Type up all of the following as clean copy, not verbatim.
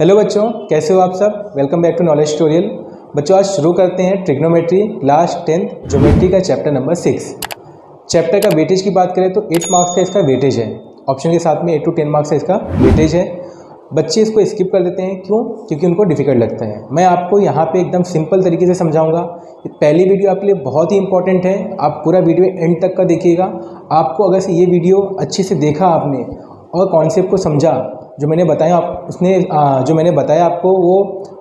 Hello बच्चों, कैसे हो आप सब। Welcome back to knowledge tutorial. बच्चों आज शुरू करते हैं ट्रिग्नोमेट्री क्लास 10th ज्योमेट्री का चैप्टर नंबर 6। चैप्टर का वेटेज की बात करें तो 8 मार्क्स का इसका वेटेज है। ऑप्शन के साथ में 8 to 10 मार्क्स का इसका वेटेज है। बच्चे इसको स्किप कर देते हैं, क्यों? क्योंकि उनको डिफिकल्ट लगता है। मैं आपको यहाँ पे एकदम सिंपल तरीके से समझाऊंगा। पहली वीडियो आपके लिए बहुत ही इंपॉर्टेंट है, आप पूरा वीडियो एंड तक का देखिएगा। आपको अगर से ये वीडियो अच्छे से देखा आपने और कॉन्सेप्ट को समझा, जो मैंने बताया जो मैंने बताया आपको वो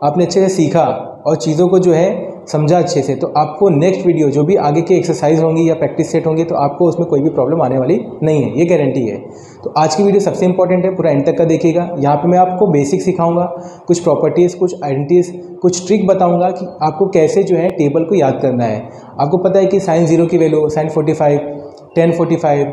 आपने अच्छे से सीखा और चीज़ों को जो है समझा अच्छे से, तो आपको नेक्स्ट वीडियो जो भी आगे के एक्सरसाइज होंगी या प्रैक्टिस सेट होंगी तो आपको उसमें कोई भी प्रॉब्लम आने वाली नहीं है, ये गारंटी है। तो आज की वीडियो सबसे इंपॉर्टेंट है, पूरा एंड तक का देखिएगा। यहाँ पे मैं आपको बेसिक सिखाऊंगा, कुछ प्रॉपर्टीज़, कुछ आइडेंटिटीज़, कुछ ट्रिक बताऊंगा कि आपको कैसे जो है टेबल को याद करना है। आपको पता है कि sin 0 की value sin 45, tan 45,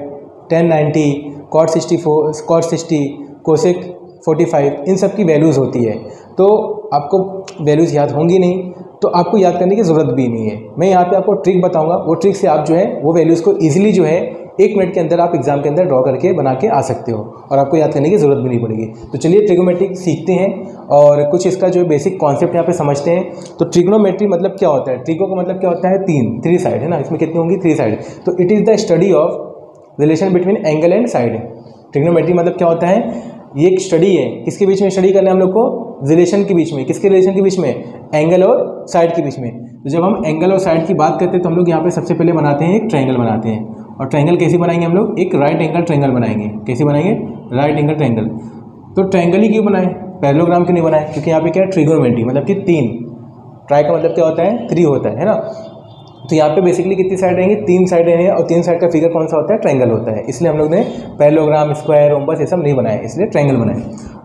tan 90, cot 64, cot 60, cosec 45, इन सब की वैल्यूज़ होती है। तो आपको वैल्यूज़ याद होंगी नहीं, तो आपको याद करने की ज़रूरत भी नहीं है। मैं यहाँ पे आपको ट्रिक बताऊंगा, वो ट्रिक से आप जो है वो वैल्यूज़ को ईजिली जो है 1 मिनट के अंदर आप एग्जाम के अंदर ड्रॉ करके बना के आ सकते हो और आपको याद करने की ज़रूरत भी नहीं पड़ेगी। तो चलिए ट्रिग्नोमेट्री सीखते हैं और कुछ इसका जो बेसिक कॉन्सेप्ट यहाँ पे समझते हैं। तो ट्रिग्नोमेट्री मतलब क्या होता है? ट्रिगो का मतलब क्या होता है? थ्री साइड है ना, इसमें कितनी होंगी? 3 साइड। तो it is the study of relation between angle and side. Trigonometry मतलब क्या होता है? ये एक स्टडी है, किसके बीच में स्टडी करना है हम लोग को? रिलेशन के बीच में। किसके रिलेशन के बीच में? एंगल और साइड के बीच में। तो जब हम एंगल और साइड की बात करते हैं तो हम लोग यहाँ पे सबसे पहले बनाते हैं एक ट्रायंगल बनाते हैं। और ट्रायंगल कैसे बनाएंगे हम लोग? एक राइट एंगल ट्रायंगल बनाएंगे। कैसे बनाएंगे? Right angle triangle. तो ट्रायंगल ही क्यों बनाए, पैरेललोग्राम क्यों नहीं बनाए? क्योंकि यहाँ पे क्या है? ट्रिग्नोमेट्री मतलब कि 3। ट्राई का मतलब क्या होता है? 3 होता है ना। तो यहाँ पे बेसिकली कितनी साइड रहेंगी? 3 साइड रहेंगे और 3 साइड का फिगर कौन सा होता है? ट्रायंगल होता है। इसलिए हम लोग ने पैरेललोग्राम, स्क्वायर, रोम्बस ये सब नहीं बनाए, इसलिए ट्रायंगल बनाए।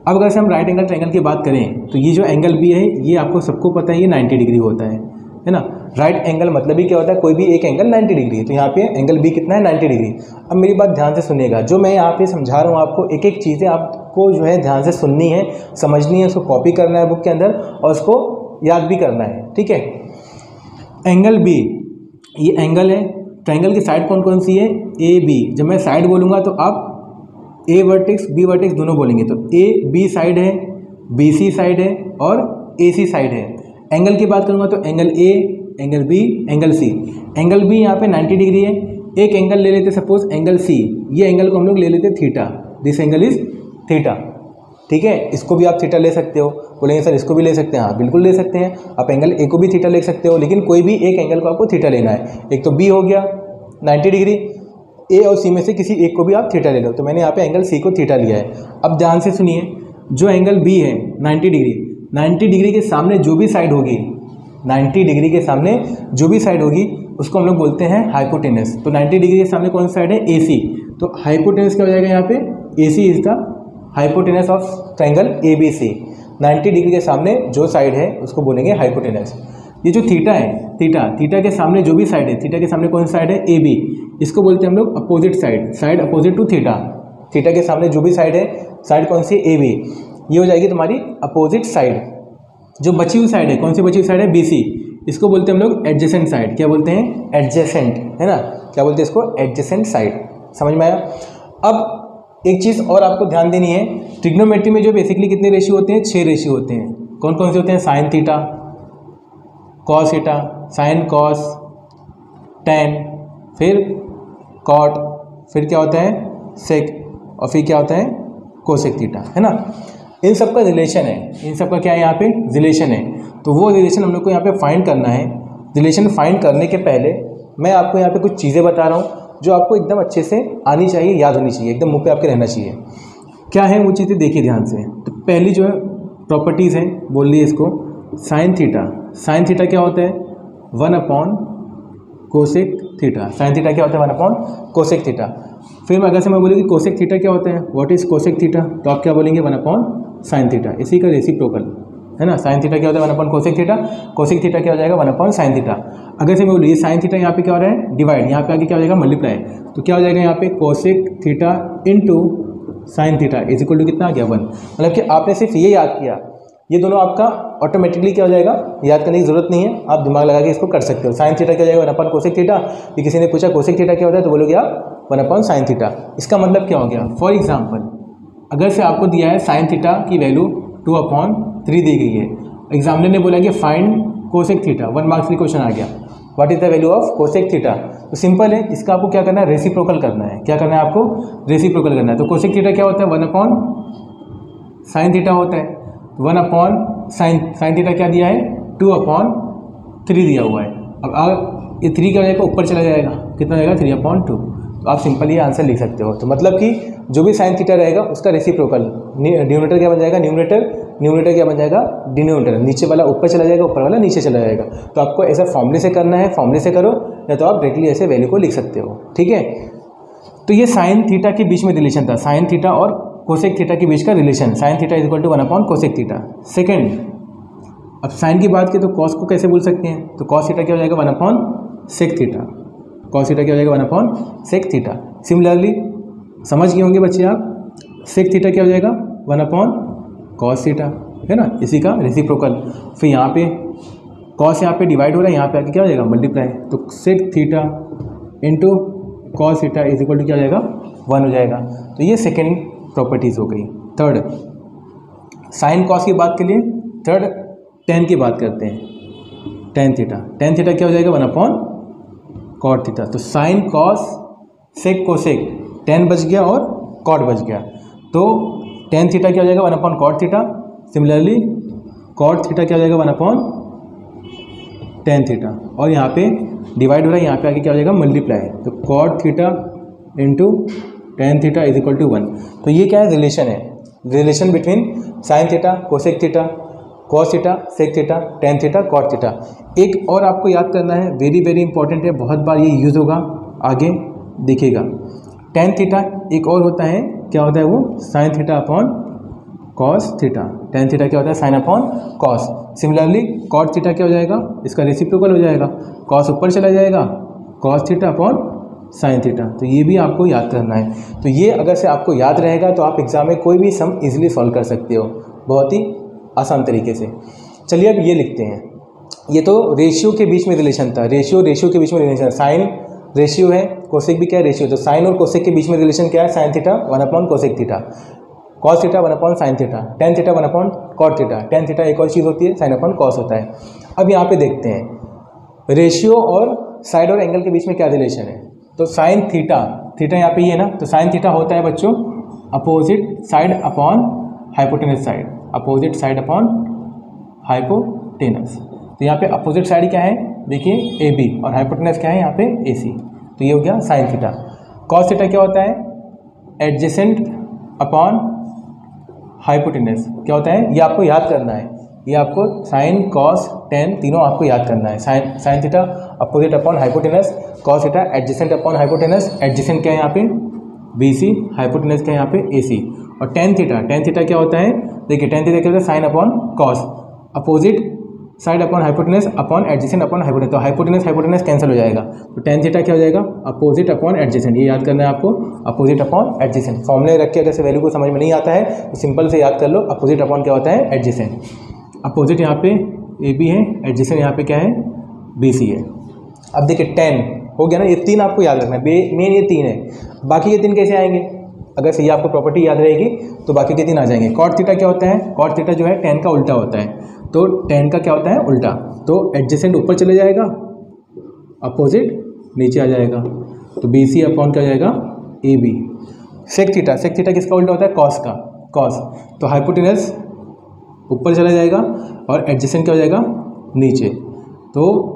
अब अगर से हम राइट एंगल ट्रायंगल की बात करें तो ये जो एंगल बी है ये आपको सबको पता है, ये 90 डिग्री होता है ना। राइट एंगल मतलब ही क्या होता है? कोई भी एक एंगल 90 डिग्री है। तो यहाँ पे एंगल बी कितना है? 90 डिग्री। अब मेरी बात ध्यान से सुनिएगा, जो मैं यहाँ पे समझा रहा हूँ आपको, एक एक चीज़ें आपको जो है ध्यान से सुननी है, समझनी है, उसको कॉपी करना है बुक के अंदर और उसको याद भी करना है, ठीक है। एंगल बी, ये एंगल है। ट्रायंगल की साइड कौन कौन सी है? A B. जब मैं साइड बोलूँगा तो आप ए वर्टेक्स बी वर्टेक्स दोनों बोलेंगे। तो ए बी साइड है, बी सी साइड है और ए सी साइड है। एंगल की बात करूँगा तो angle A, angle B, angle C. Angle B यहाँ पे 90 डिग्री है। एक एंगल ले लेते सपोज एंगल सी, ये एंगल को हम लोग ले लेते theta. This angle is theta, ठीक है। इसको भी आप थीटा ले सकते हो। बोलेंगे सर इसको भी ले सकते हैं, हाँ बिल्कुल ले सकते हैं। आप एंगल ए को भी थीटा ले सकते हो, लेकिन कोई भी एक एंगल को आपको थीटा लेना है। एक तो बी हो गया 90 डिग्री, ए और सी में से किसी एक को भी आप थीटा ले लो। तो मैंने यहाँ पे एंगल सी को थीटा लिया है। अब ध्यान से सुनिए, जो एंगल बी है 90 डिग्री, 90 डिग्री के सामने जो भी साइड होगी, 90 डिग्री के सामने जो भी साइड होगी उसको हम लोग बोलते हैं हाइपोटेनस। तो 90 डिग्री के सामने कौन सा साइड है? ए सी। तो हाइपोटेनस क्या हो जाएगा यहाँ पे? A C is the hypotenuse of triangle A B C. 90 degree के सामने जो साइड है उसको बोलेंगे हाइपोटेनस। ये जो थीटा है, थीटा के सामने जो भी साइड है, थीटा के सामने कौन सा साइड है? A B. इसको बोलते हैं हम लोग opposite side, side opposite to theta. Theta के सामने जो भी साइड है, साइड कौन सी है? A B. ये हो जाएगी तुम्हारी अपोजिट साइड। जो बची हुई साइड है, कौन सी बची हुई साइड है? B C. इसको बोलते हैं हम लोग एडजेसेंट साइड। क्या बोलते हैं? एडजेसेंट, है ना। क्या बोलते हैं इसको? Adjacent side. समझ में आया? अब एक चीज़ और आपको ध्यान देनी है, ट्रिग्नोमेट्री में जो बेसिकली कितने रेशियो होते हैं? 6 रेशियो होते हैं। कौन कौन से होते हैं? Sine theta, cos theta, sine cos, tan, फिर कॉट, फिर क्या होता है? सेक, और फिर क्या होता है? कोसेक थीटा, है ना। इन सब का रिलेशन है, इन सब का क्या है यहाँ पे? रिलेशन है। तो वो रिलेशन हम लोग को यहाँ पे फाइंड करना है। रिलेशन फाइंड करने के पहले मैं आपको यहाँ पे कुछ चीज़ें बता रहा हूँ जो आपको एकदम अच्छे से आनी चाहिए, याद होनी चाहिए, एकदम मुँह पे आपके रहना चाहिए। क्या है वो चीज़ें? देखिए ध्यान से। तो पहली जो है प्रॉपर्टीज़ है, बोल ली इसको साइन थीटा। साइन थीटा क्या होता है? 1 upon cosec theta. Sine theta क्या होता है? 1 अपॉन कोसेक थीटा। फिर अगर से मैं बोलूँगी कोसेक थीटा क्या होता है? What is cosec theta? तो आप क्या बोलेंगे? 1 अपॉन साइन थीटा। इसी का रेसिप्रोकल, है ना। साइन थीटा क्या होता है? 1 upon cosec theta. Cosec theta क्या हो जाएगा? 1 अपॉन साइन थीटा। अगर से मैं बोलूँ ये साइन थीटा यहाँ पे क्या हो रहा है? डिवाइड। यहाँ पे आगे क्या हो जाएगा? मल्टीप्लाई। तो क्या हो जाएगा यहाँ पे? Cosec theta into sine theta is equal to कितना आ गया? 1। मतलब कि आपने सिर्फ ये याद किया, ये दोनों आपका ऑटोमेटिकली क्या हो जाएगा? याद करने की जरूरत नहीं है, आप दिमाग लगा के इसको कर सकते हो। साइन थीटा क्या हो जाएगा? 1 अपॉन कोसेक थीटा। ये किसी ने पूछा कोसेक थीटा क्या होता है तो बोलोगे आप 1 अपॉन साइन थीटा। इसका मतलब क्या हो गया? फॉर एग्जाम्पल अगर से आपको दिया है साइन थीटा की वैल्यू 2/3 दी गई है। एग्जामिनर ने बोला कि फाइंड कोसेक थीटा, 1 मार्क्स की क्वेश्चन आ गया। What is the value of cosec theta? तो सिंपल है, इसका आपको क्या करना है, रेसिप्रोकल करना है। क्या करना है आपको? रेसिप्रोकल करना है। तो कोसेक थीटा क्या होता है? 1/sin थीटा होता है। 1/sin थीटा क्या दिया है? 2/3 दिया हुआ है। अब ये 3 क्या हो जाएगा? ऊपर चला जाएगा, कितना जाएगा? 3/2। तो आप सिंपल ये आंसर लिख सकते हो। तो मतलब कि जो भी साइन थीटा रहेगा उसका रेसिप्रोकल, डिनोमिनेटर क्या बन जाएगा? न्यूमरेटर क्या बन जाएगा? डिनोमिनेटर। नीचे वाला ऊपर चला जाएगा, ऊपर वाला नीचे चला जाएगा। तो आपको ऐसा फॉर्मूले से करना है, फॉर्मूले से करो, या तो आप डायरेक्टली ऐसे वैल्यू को लिख सकते हो। ठीक है, तो ये साइन थीटा के बीच में रिलेशन था, साइन थीटा और कोसेक थीटा के बीच का relation. Sine theta is equal to 1/कोसेक थीटा। सेकेंड, अब साइन की बात की तो कॉस को कैसे बोल सकते हैं? तो कॉस थीटा क्या हो जाएगा? 1/सेक थीटा। कॉस थीटा क्या हो जाएगा? 1/सेक थीटा। सिमिलरली समझ गए होंगे बच्चे आप, सेक थीटा क्या हो जाएगा? 1/कॉस थीटा, है ना, इसी का रेसिप्रोकल। फिर यहाँ पे कॉस यहाँ पे डिवाइड हो रहा है, यहाँ पे आके क्या हो जाएगा? मल्टीप्लाई। तो sec theta into cos theta is equal to क्या हो जाएगा? 1 हो जाएगा। तो ये सेकेंड प्रॉपर्टीज हो गई। थर्ड, साइन कॉस की बात के लिए थर्ड टेन की बात करते हैं। टेन थीटा, टेन थीटा क्या हो जाएगा? 1/कॉट थीटा। तो sine cos sec cosec, tan बच गया और कॉट बच गया। तो टेन थीटा क्या हो जाएगा? 1/कॉट थीटा। सिमिलरली कॉट थीटा क्या हो जाएगा? 1/टेन थीटा। और यहाँ पे डिवाइड हो रहा है, यहाँ पे आके क्या हो जाएगा? मल्टीप्लाई। तो cot theta into tan theta is equal to 1। तो ये क्या है? रिलेशन है, relation between sine theta, cosec theta, cos theta, sec theta, tan theta, cot theta. एक और आपको याद करना है, वेरी वेरी इंपॉर्टेंट है, बहुत बार ये यूज़ होगा, आगे दिखेगा। टेन थीटा एक और होता है, क्या होता है वो? Sine theta upon cos theta. Tan theta क्या होता है? Sine upon cos. Similarly cot theta क्या हो जाएगा? इसका रेसिप्रोकल हो जाएगा, कॉस ऊपर चला जाएगा, cos theta upon sine theta. तो ये भी आपको याद करना है। तो ये अगर से आपको याद रहेगा तो आप एग्जाम में कोई भी सम इजीली सॉल्व कर सकते हो, बहुत ही आसान तरीके से। चलिए अब ये लिखते हैं। ये तो रेशियो के बीच में रिलेशन था, रेशियो के बीच में रिलेशन। साइन रेशियो है, कोसेक भी क्या है? रेशियो। तो साइन और कोसेक के बीच में रिलेशन क्या है? साइन थीटा 1/कोसेक थीटा, कॉस थीटा 1/साइन थीटा, टेन थीटा 1/कॉट थीटा। टेन थीटा एक और चीज़ होती है, साइन अपॉन कॉस होता है। अब यहाँ पे देखते हैं रेशियो और साइड और एंगल के बीच में क्या रिलेशन है। तो साइन थीटा, थीटा यहाँ पे ये है ना, तो साइन थीटा होता है बच्चों opposite side upon hypotenuse side, opposite side upon hypotenuse. तो यहाँ पे अपोजिट साइड क्या है? देखिए AB, और हाइपोटेनस क्या है? यहाँ पे AC। तो ये हो गया साइन थीटा। कॉस थीटा क्या होता है? Adjacent upon hypotenuse. क्या होता है? ये आपको याद करना है, ये आपको साइन कॉस टेन तीनों आपको याद करना है। Sine theta opposite upon hypotenuse, cos theta adjacent upon hypotenuse, adjacent क्या है यहाँ पे? BC, हाइपोटेनस क्या है यहाँ पे? AC। और टेन थीटा क्या होता है? देखिए टेन थीटा क्या होता है? Sine upon cos, opposite side upon hypotenuse upon adjacent upon hypotenuse. तो हाइपोटेनस कैंसिल हो जाएगा, तो टेन थीटा क्या हो जाएगा? Opposite upon adjacent. ये याद करना है आपको, अपोजिट अपॉन एडजेसेंट। फॉर्मूले रख के अगर से वैल्यू को समझ में नहीं आता है तो सिंपल से याद कर लो, अपोजिट अपॉन क्या होता है? एडजेसेंट। अपोजिट यहाँ पे AB है, एडजेसेंट यहाँ पे क्या है? BC है। अब देखिए 10 हो गया ना, ये 3 आपको याद रखना है, मेन ये 3 है। बाकी ये 3 कैसे आएंगे? अगर से ये आपको प्रॉपर्टी याद रहेगी तो बाकी के 3 आ जाएंगे। कॉट थीटा क्या होता है? कॉट थीटा जो है 10 का उल्टा होता है, तो 10 का क्या होता है? उल्टा। तो एडजेसेंट ऊपर चले जाएगा, अपोजिट नीचे आ जाएगा, तो BC अपॉन क्या हो जाएगा? AB। सेक थीटा किसका उल्टा होता है? कॉस का, कॉस। तो हाइपोटेनस ऊपर चला जाएगा और एडजेसेंट क्या हो जाएगा? नीचे, तो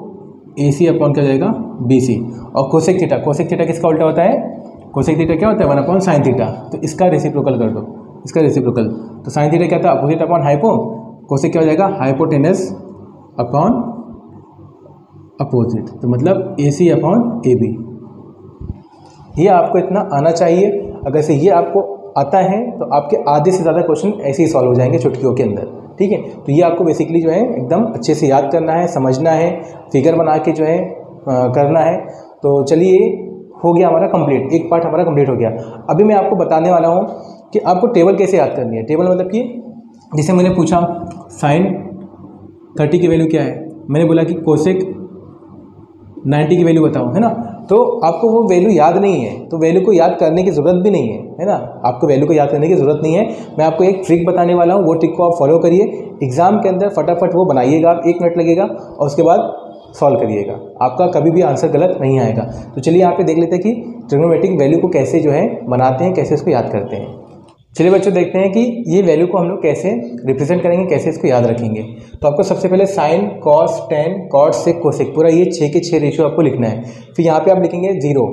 AC अपॉन क्या हो जाएगा? BC। और कोसेक थीटा किसका उल्टा होता है? कोसेक थीटा क्या होता है? 1/साइन थीटा। तो इसका रेसिप्रोकल कर दो, इसका रेसिप्रोकल। तो साइन थीटा क्या था? अपोजिट अपॉन हाइपो, कोसेक क्या हो जाएगा? Hypotenuse upon opposite. तो मतलब AC अपॉन AB। ये आपको इतना आना चाहिए। अगर से ये आपको आता है तो आपके आधे से ज़्यादा क्वेश्चन ऐसे ही सॉल्व हो जाएंगे चुटकियों के अंदर। ठीक है, तो ये आपको बेसिकली जो है एकदम अच्छे से याद करना है, समझना है, फिगर बना के जो है करना है। तो चलिए हो गया हमारा कंप्लीट, एक पार्ट हमारा कंप्लीट हो गया। अभी मैं आपको बताने वाला हूँ कि आपको टेबल कैसे याद करनी है। टेबल मतलब कि जैसे मैंने पूछा साइन 30 की वैल्यू क्या है, मैंने बोला कि कोसेक 90 की वैल्यू बताओ, है ना। तो आपको वो वैल्यू याद नहीं है, तो वैल्यू को याद करने की ज़रूरत भी नहीं है ना, आपको वैल्यू को याद करने की ज़रूरत नहीं है। मैं आपको एक ट्रिक बताने वाला हूँ, वो ट्रिक को आप फॉलो करिए, एग्जाम के अंदर फटाफट वो बनाइएगा, आप 1 मिनट लगेगा और उसके बाद सॉल्व करिएगा, आपका कभी भी आंसर गलत नहीं आएगा। तो चलिए यहाँ पे देख लेते हैं कि ट्रिग्नोमेट्रिक वैल्यू को कैसे जो है बनाते हैं, कैसे इसको याद करते हैं। चलिए बच्चों देखते हैं कि ये वैल्यू को हम लोग कैसे रिप्रेजेंट करेंगे, कैसे इसको याद रखेंगे। तो आपको सबसे पहले साइन, कॉस, टेन, कॉट, सेक, कोसेक पूरा ये 6 के 6 रेशियो आपको लिखना है। फिर यहाँ पे आप लिखेंगे 0,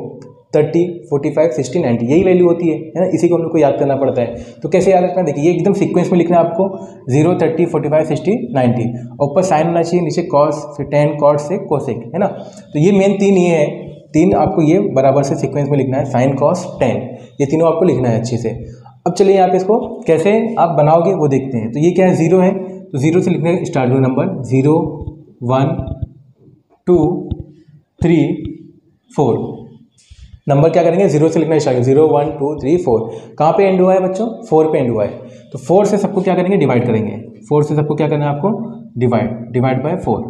30, 45, 60, 90, यही वैल्यू होती है ना, इसी को हम लोग को याद करना पड़ता है। तो कैसे याद रखना है, देखिए ये एकदम सीक्वेंस में लिखना है आपको, 0, 30, 45, 60, 90, और ऊपर साइन होना चाहिए, नीचे कॉस, फिर टेन, कॉट, सेक, कोसेक, है ना। तो ये मेन 3 ये है, 3 आपको ये बराबर से सीक्वेंस में लिखना है, साइन, कॉस, टेन, ये तीनों आपको लिखना है अच्छे से। अब चलिए यहाँ पे इसको कैसे आप बनाओगे वो देखते हैं। तो ये क्या है, 0 है, तो 0 से लिखने स्टार्ट हो नंबर 0, 1, 2, 3, 4, नंबर क्या करेंगे 0 से लिखना स्टार्ट, 0, 1, 2, 3, 4, कहाँ पे एंड हुआ है बच्चों, 4 पे एंड हुआ है। तो 4 से सबको क्या करेंगे, डिवाइड करेंगे, 4 से सबको क्या करना है आपको, डिवाइड बाय 4,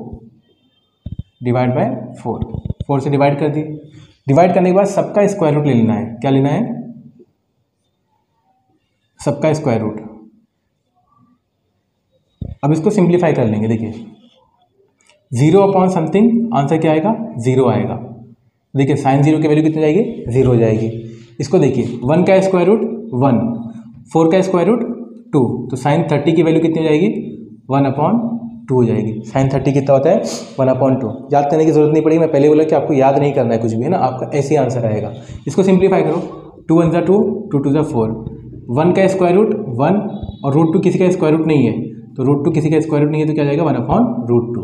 डिवाइड बाय 4 से डिवाइड कर दिए। डिवाइड करने के बाद सबका स्क्वायर रूट ले लेना है, क्या लेना है, सबका स्क्वायर रूट। अब इसको सिंप्लीफाई कर लेंगे, देखिए 0 अपॉन समथिंग, आंसर क्या आएगा, 0 आएगा। देखिए साइन 0 की वैल्यू कितनी जाएगी, 0 हो जाएगी। इसको देखिए 1 का स्क्वायर रूट 1, 4 का स्क्वायर रूट 2, तो साइन 30 की वैल्यू कितनी हो जाएगी, 1/2 हो जाएगी। साइन 30 कितना होता है, 1/2। याद करने की जरूरत नहीं पड़ेगी, मैं पहले बोला कि आपको याद नहीं करना है कुछ भी, है ना, आपका ऐसे ही आंसर आएगा। इसको सिंप्लीफाई करो, 2 1 2, 2 2 4, 1 का स्क्वायर रूट 1 और √2 किसी का स्क्वायर रूट नहीं है, तो √2 किसी का स्क्वायर रूट नहीं है, तो क्या जाएगा 1/√2।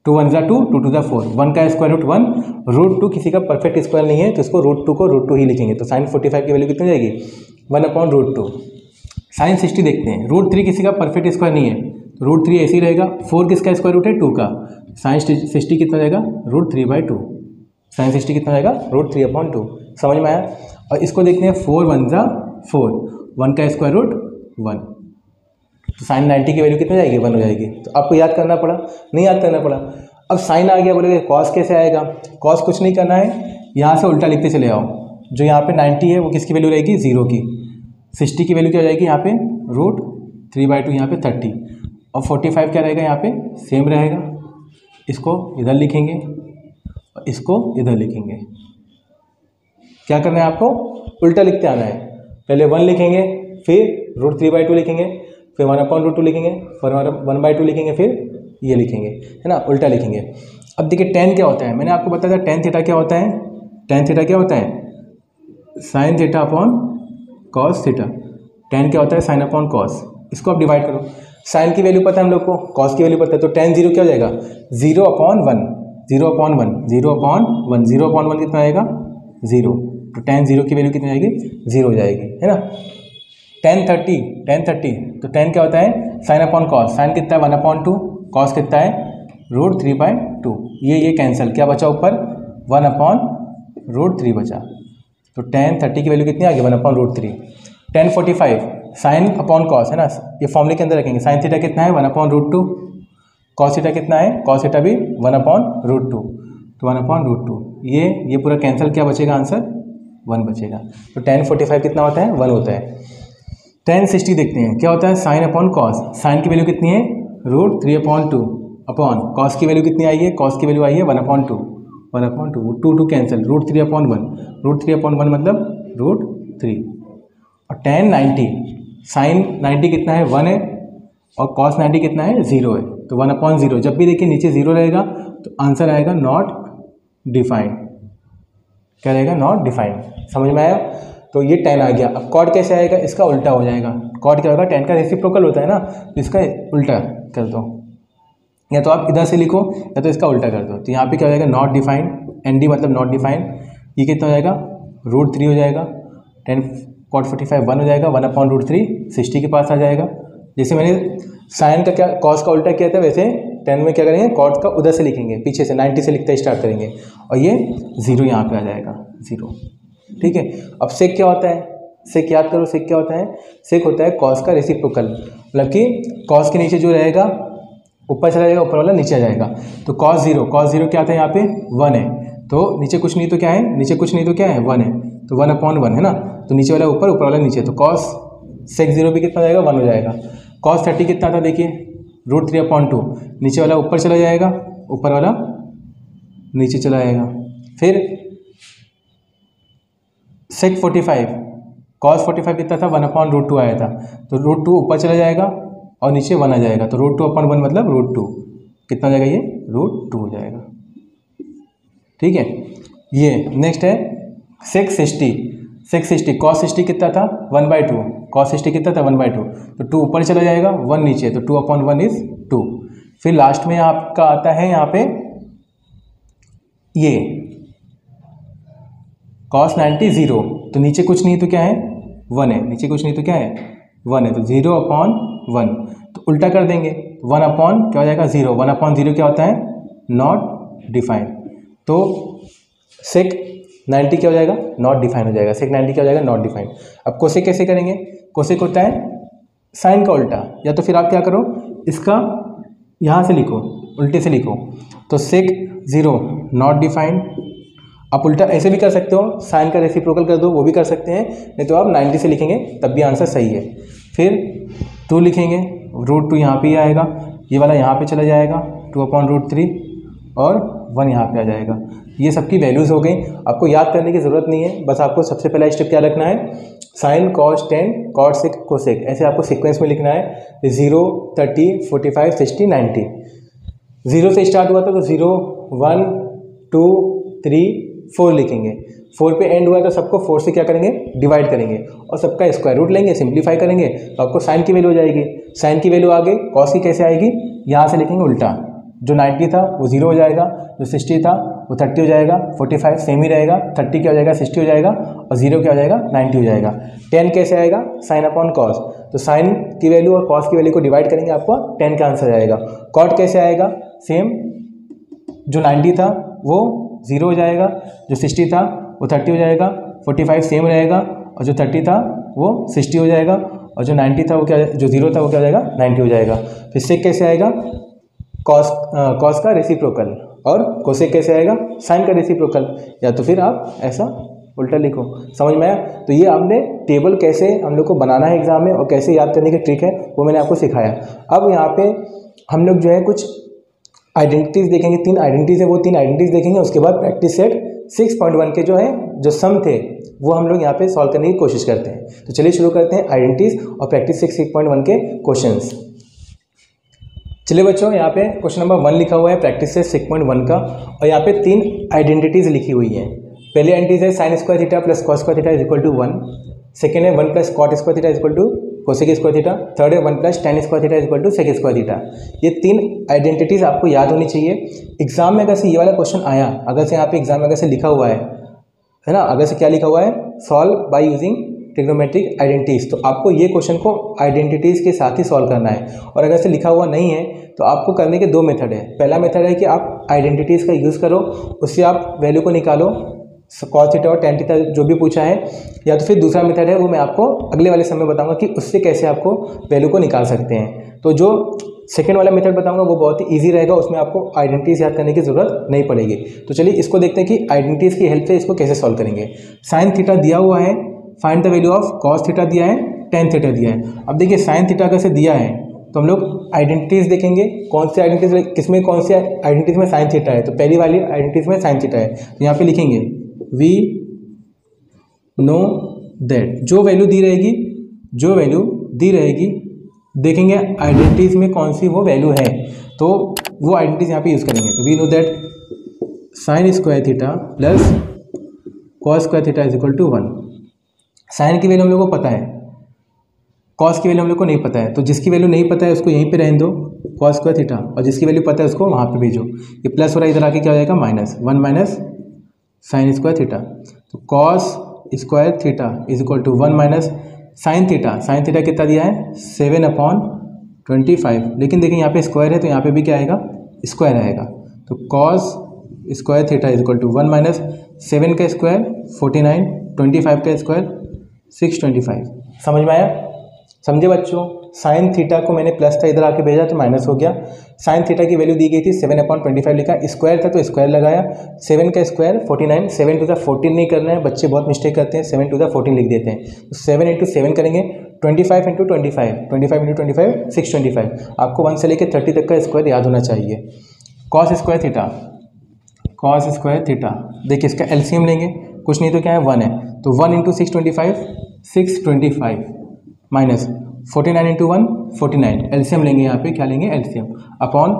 2 1 2, 2 2 4, 1 का स्क्वायर रूट 1, √2 किसी का परफेक्ट स्क्वायर नहीं है, तो इसको √2 को √2 ही लिखेंगे। तो साइन 45 की वैल्यू कितनी जाएगी, 1/√2। साइन 60 देखते हैं, √3 किसी का परफेक्ट स्क्वायर नहीं है, तो √3 ऐसे ही रहेगा। 4 किसका स्क्वायर रूट है, 2 का, साइन 60 कितना जाएगा, √3/2। साइन 60 कितना जाएगा, √3/2। समझ में आया। और इसको देखते हैं 4 1 4, 1 का स्क्वायर रूट 1, तो साइन 90 की वैल्यू कितनी जाएगी, 1 हो जाएगी। तो आपको याद करना पड़ा, नहीं याद करना पड़ा। अब साइन आ गया, बोलेंगे कॉस कैसे आएगा, कॉस कुछ नहीं करना है, यहाँ से उल्टा लिखते चले आओ। जो यहाँ पे 90 है वो किसकी वैल्यू रहेगी, 0 की। 60 की वैल्यू क्या हो जाएगी यहाँ पे, √3/2, यहाँ पे 30, और 45 क्या रहेगा यहाँ पे, सेम रहेगा। इसको इधर लिखेंगे और इसको इधर लिखेंगे। क्या करना है आपको, उल्टा लिखते आना है। पहले 1 लिखेंगे, फिर √3/2 लिखेंगे, फिर 1/√2 लिखेंगे, फिर 1/2 लिखेंगे, फिर ये लिखेंगे, है ना, उल्टा लिखेंगे। अब देखिए tan क्या होता है, मैंने आपको बताया था tan थीटा क्या होता है। tan थीटा क्या होता है, sine theta upon cos theta. tan क्या होता है, साइन अपॉन कॉस। इसको आप डिवाइड करो, साइन की वैल्यू पता है हम लोग को, कॉस की वैल्यू पता है, तो tan 0 क्या हो जाएगा, 0/1, 0/1, 0/1, 0/1 कितना आएगा, 0। तो tan 0 की वैल्यू कितनी आएगी, 0 हो जाएगी, है ना। tan 30, तो tan क्या होता है, साइन अपॉन कॉस। साइन कितना है, 1/2, कॉस कितना है, √3/2। ये कैंसिल, क्या बचा ऊपर, 1/√3 बचा। तो tan 30 की वैल्यू कितनी आ गई, 1/√3। tan 45, साइन अपॉन कॉस, है ना, ये फॉर्मूले के अंदर रखेंगे। साइन थीटा कितना है, 1/√2, कॉस थीटा कितना है, कॉस थीटा भी 1/√2, तो 1/√2। ये पूरा कैंसिल, क्या बचेगा आंसर, 1 बचेगा। तो tan 45 कितना होता है, 1 होता है। tan 60 देखते हैं, क्या होता है, साइन अपॉन कॉस। साइन की वैल्यू कितनी है, √3/2 अपॉन कॉस की वैल्यू कितनी आई है, कॉस की वैल्यू आई है 1/2, 2 कैंसिल, √3/1, √3/1 मतलब √3। और tan 90, साइन 90 कितना है, 1 है, और कॉस 90 कितना है, 0 है, तो 1/0। जब भी देखिए नीचे 0 रहेगा तो आंसर आएगा नॉट डिफाइंड। क्या रहेगा, नॉट डिफाइंड। समझ में आया। तो ये tan आ गया। अब कॉट कैसे आएगा, इसका उल्टा हो जाएगा। कॉट क्या होगा, tan का रेसिप्रोकल होता है ना, तो इसका उल्टा कर दो, या तो आप इधर से लिखो या तो इसका उल्टा कर दो। तो यहाँ पे क्या हो जाएगा, नॉट डिफाइंड, ND मतलब नॉट डिफाइंड। ये कितना हो जाएगा, √3 हो जाएगा। tan cot 45 1 हो जाएगा, 1/√3 60 के पास आ जाएगा। जैसे मैंने साइन का क्या, कॉस का उल्टा किया था, वैसे tan में क्या करेंगे, कॉट का उधर से लिखेंगे, पीछे से 90 से लिखते स्टार्ट करेंगे, और ये 0 यहाँ पे आ जाएगा, 0। ठीक है। अब सेक क्या होता है, सेक याद करो, सेक क्या होता है, सेक होता है कॉस का रेसिप्रोकल, मतलब कि कॉस के नीचे जो रहेगा ऊपर चला जाएगा, ऊपर वाला नीचे आ जाएगा। तो cos 0 क्या आता है यहाँ पे, 1 है, तो नीचे कुछ नहीं तो क्या है, नीचे कुछ नहीं तो क्या है 1 है, तो 1/1 है ना, तो नीचे वाला ऊपर, ऊपर वाला नीचे, तो cos sec 0 भी कितना जाएगा 1 हो जाएगा। cos 30 कितना था देखिए √3/2, नीचे वाला ऊपर चला जाएगा, ऊपर वाला नीचे चला जाएगा। फिर sec 45, cos 45 कितना था 1/√2 आया था, तो √2 ऊपर चला जाएगा और नीचे 1 आ जाएगा, तो √2/1 मतलब √2 कितना हो जाएगा ये √2 हो जाएगा। ठीक है, ये नेक्स्ट है sec 60 cos 60 कितना था 1/2, cos 60 कितना था 1/2, तो 2 ऊपर चला जाएगा 1 नीचे, तो 2/1 इज 2। फिर लास्ट में आपका आता है यहाँ पे ये cos 90 0, तो नीचे कुछ नहीं तो क्या है 1 है, नीचे कुछ नहीं तो क्या है 1 है, तो 0/1, तो उल्टा कर देंगे 1/ क्या हो जाएगा 0, 1/0 क्या होता है नॉट डिफाइंड, तो sec 90 क्या हो जाएगा नॉट डिफाइंड हो जाएगा, sec 90 क्या हो जाएगा नॉट डिफाइंड। अब कोसेक कैसे करेंगे, कोसेक होता है साइन का उल्टा, या तो फिर आप क्या करो इसका यहाँ से लिखो, उल्टे से लिखो, तो sec 0 नॉट डिफाइंड। आप उल्टा ऐसे भी कर सकते हो, साइन का रेसिप्रोकल कर दो, वो भी कर सकते हैं, नहीं तो आप 90 से लिखेंगे तब भी आंसर सही है। फिर 2 लिखेंगे, √2 यहाँ पे ही आएगा, ये वाला यहाँ पे चला जाएगा 2/√3 और 1 यहाँ पे आ जाएगा। ये सबकी वैल्यूज़ हो गई, आपको याद करने की ज़रूरत नहीं है, बस आपको सबसे पहला स्टेप क्या रखना है, sine cos 10 cot sec cosec, ऐसे आपको सीक्वेंस में लिखना है 0 30 45 60 90। 0 से स्टार्ट हुआ था तो 0 1 2 3 4 लिखेंगे, 4 पे एंड हुआ तो सबको 4 से क्या करेंगे डिवाइड करेंगे और सबका स्क्वायर रूट लेंगे, सिंप्लीफाई करेंगे तो आपको साइन की वैल्यू हो जाएगी। साइन की वैल्यू आ गई, कॉस की कैसे आएगी, यहाँ से लिखेंगे उल्टा, जो 90 था वो 0 हो जाएगा, जो 60 था वो 30 हो जाएगा, 45 सेम ही रहेगा, 30 क्या हो जाएगा 60 हो जाएगा और 0 क्या हो जाएगा 90 हो जाएगा। 10 कैसे आएगा sin/cos, तो साइन की वैल्यू और कॉस की वैल्यू को डिवाइड करेंगे आपको 10 का आंसर आएगा। कॉट कैसे आएगा, सेम, जो 90 था वो 0 हो जाएगा, जो 60 था वो 30 हो जाएगा, 45 सेम रहेगा और जो 30 था वो 60 हो जाएगा और जो 90 था वो क्या, जो 0 था वो क्या हो जाएगा 90 हो जाएगा। फिर सेक कैसे आएगा, कॉस का रेसिप्रोकल, और कोसेक कैसे आएगा साइन का रेसिप्रोकल, या तो फिर आप ऐसा उल्टा लिखो। समझ में आया? तो ये आपने टेबल कैसे हम लोग को बनाना है एग्जाम में और कैसे याद करने की ट्रिक है वो मैंने आपको सिखाया। अब यहाँ पे हम लोग जो है कुछ आइडेंटिटीज़ देखेंगे, 3 आइडेंटिटीज़ है, वो 3 आइडेंटिटीज़ देखेंगे, उसके बाद प्रैक्टिस सेट 6.1 के जो है जो सम थे वो हम लोग यहाँ पे सॉल्व करने की कोशिश करते हैं। तो चलिए शुरू करते हैं आइडेंटिटीज़ और प्रैक्टिस सेट 6.1 के क्वेश्चंस। चलिए बच्चों, यहाँ पे क्वेश्चन नंबर 1 लिखा हुआ है प्रैक्टिस सेट 6.1 का, और यहाँ पे 3 आइडेंटिटीज़ लिखी हुई है। पहली आइडेंटिटी है sine square theta plus cos square theta is equal to 1, second है 1 plus cot square theta is equal to cosec square theta, third है 1 plus tan square theta is equal to sec square theta. ये 3 identities आपको याद होनी चाहिए। Exam में अगर से ये वाला क्वेश्चन आया, अगर से यहाँ पे एग्जाम में अगर से लिखा हुआ है ना, अगर से क्या लिखा हुआ है, solve by using trigonometric identities, तो आपको ये क्वेश्चन को आइडेंटिटीज़ के साथ ही सॉल्व करना है। और अगर से लिखा हुआ नहीं है तो आपको करने के 2 मेथड है। पहला मेथड है कि आप आइडेंटिटीज़ का यूज़ करो, उससे आप वैल्यू को निकालो, कॉस थीटा और टेन थीटा जो भी पूछा है, या तो फिर दूसरा मेथड है वो मैं आपको अगले वाले समय बताऊंगा कि उससे कैसे आपको वैल्यू को निकाल सकते हैं। तो जो सेकेंड वाला मेथड बताऊंगा वो बहुत ही ईजी रहेगा, उसमें आपको आइडेंटिटीज़ याद करने की ज़रूरत नहीं पड़ेगी। तो चलिए इसको देखते हैं कि आइडेंटिटीज़ की हेल्प से इसको कैसे सॉल्व करेंगे। साइन थीटा दिया हुआ है, find the value of cos theta दिया है, टेन थीटा दिया है। अब देखिए साइन थीटा अगर से दिया है तो हम लोग आइडेंटिटीज़ देखेंगे, कौन सी आइडेंटिटीज़, किसमें कौन सी आइडेंटिटीज़ में साइन थीटा है, तो पहली वाली आइडेंटिटीज़ में साइन थीटा है, तो यहाँ पे लिखेंगे वी नो दैट, जो वैल्यू दी रहेगी देखेंगे आइडेंटिटीज़ में कौन सी वो वैल्यू है, तो वो आइडेंटिटीज़ यहाँ पे यूज़ करेंगे। तो we know that sine square theta plus cos square theta is equal to 1। Sine की वैल्यू हम लोग को पता है, कॉस की वैल्यू हम लोग को नहीं पता है, तो जिसकी वैल्यू नहीं पता है उसको यहीं पे रहने दो कॉस स्क्वायर थीटा, और जिसकी वैल्यू पता है उसको वहाँ पे भेजो। ये प्लस हो रहा है, इधर आके क्या हो जाएगा minus, 1 minus sine square theta, तो cos square theta is equal to 1 minus sine theta. Sine theta कितना दिया है 7/25, लेकिन देखिए यहाँ पे स्क्वायर है तो यहाँ पे भी क्या आएगा स्क्वायर आएगा, तो cos square theta is equal to 1 minus 7 का स्क्वायर 49, 25 का स्क्वायर 625। समझ में आया? समझे बच्चों? साइन थीटा को मैंने प्लस था, इधर आके भेजा तो माइनस हो गया। साइन थीटा की वैल्यू दी गई थी 7/25 लिखा, स्क्वायर था तो स्क्वायर लगाया, 7 का स्क्वायर 49, 7 टू द 14 नहीं करना है, बच्चे बहुत मिस्टेक करते हैं, 7 टू द 14 लिख देते हैं। तो 7 इंटू 7 करेंगे, 25 इंटू 25, 25 इंटू 25 625। आपको 1 से लेकर 30 तक का स्क्वायर याद होना चाहिए। Cos square theta, cos square theta, देखिए इसका एलसीएम लेंगे, कुछ नहीं तो क्या है 1 है, तो 1 इंटू 625 625 माइनस 49 इंटू 1 49, एलसीएम लेंगे यहाँ पे, क्या लेंगे एलसीएम, अपॉन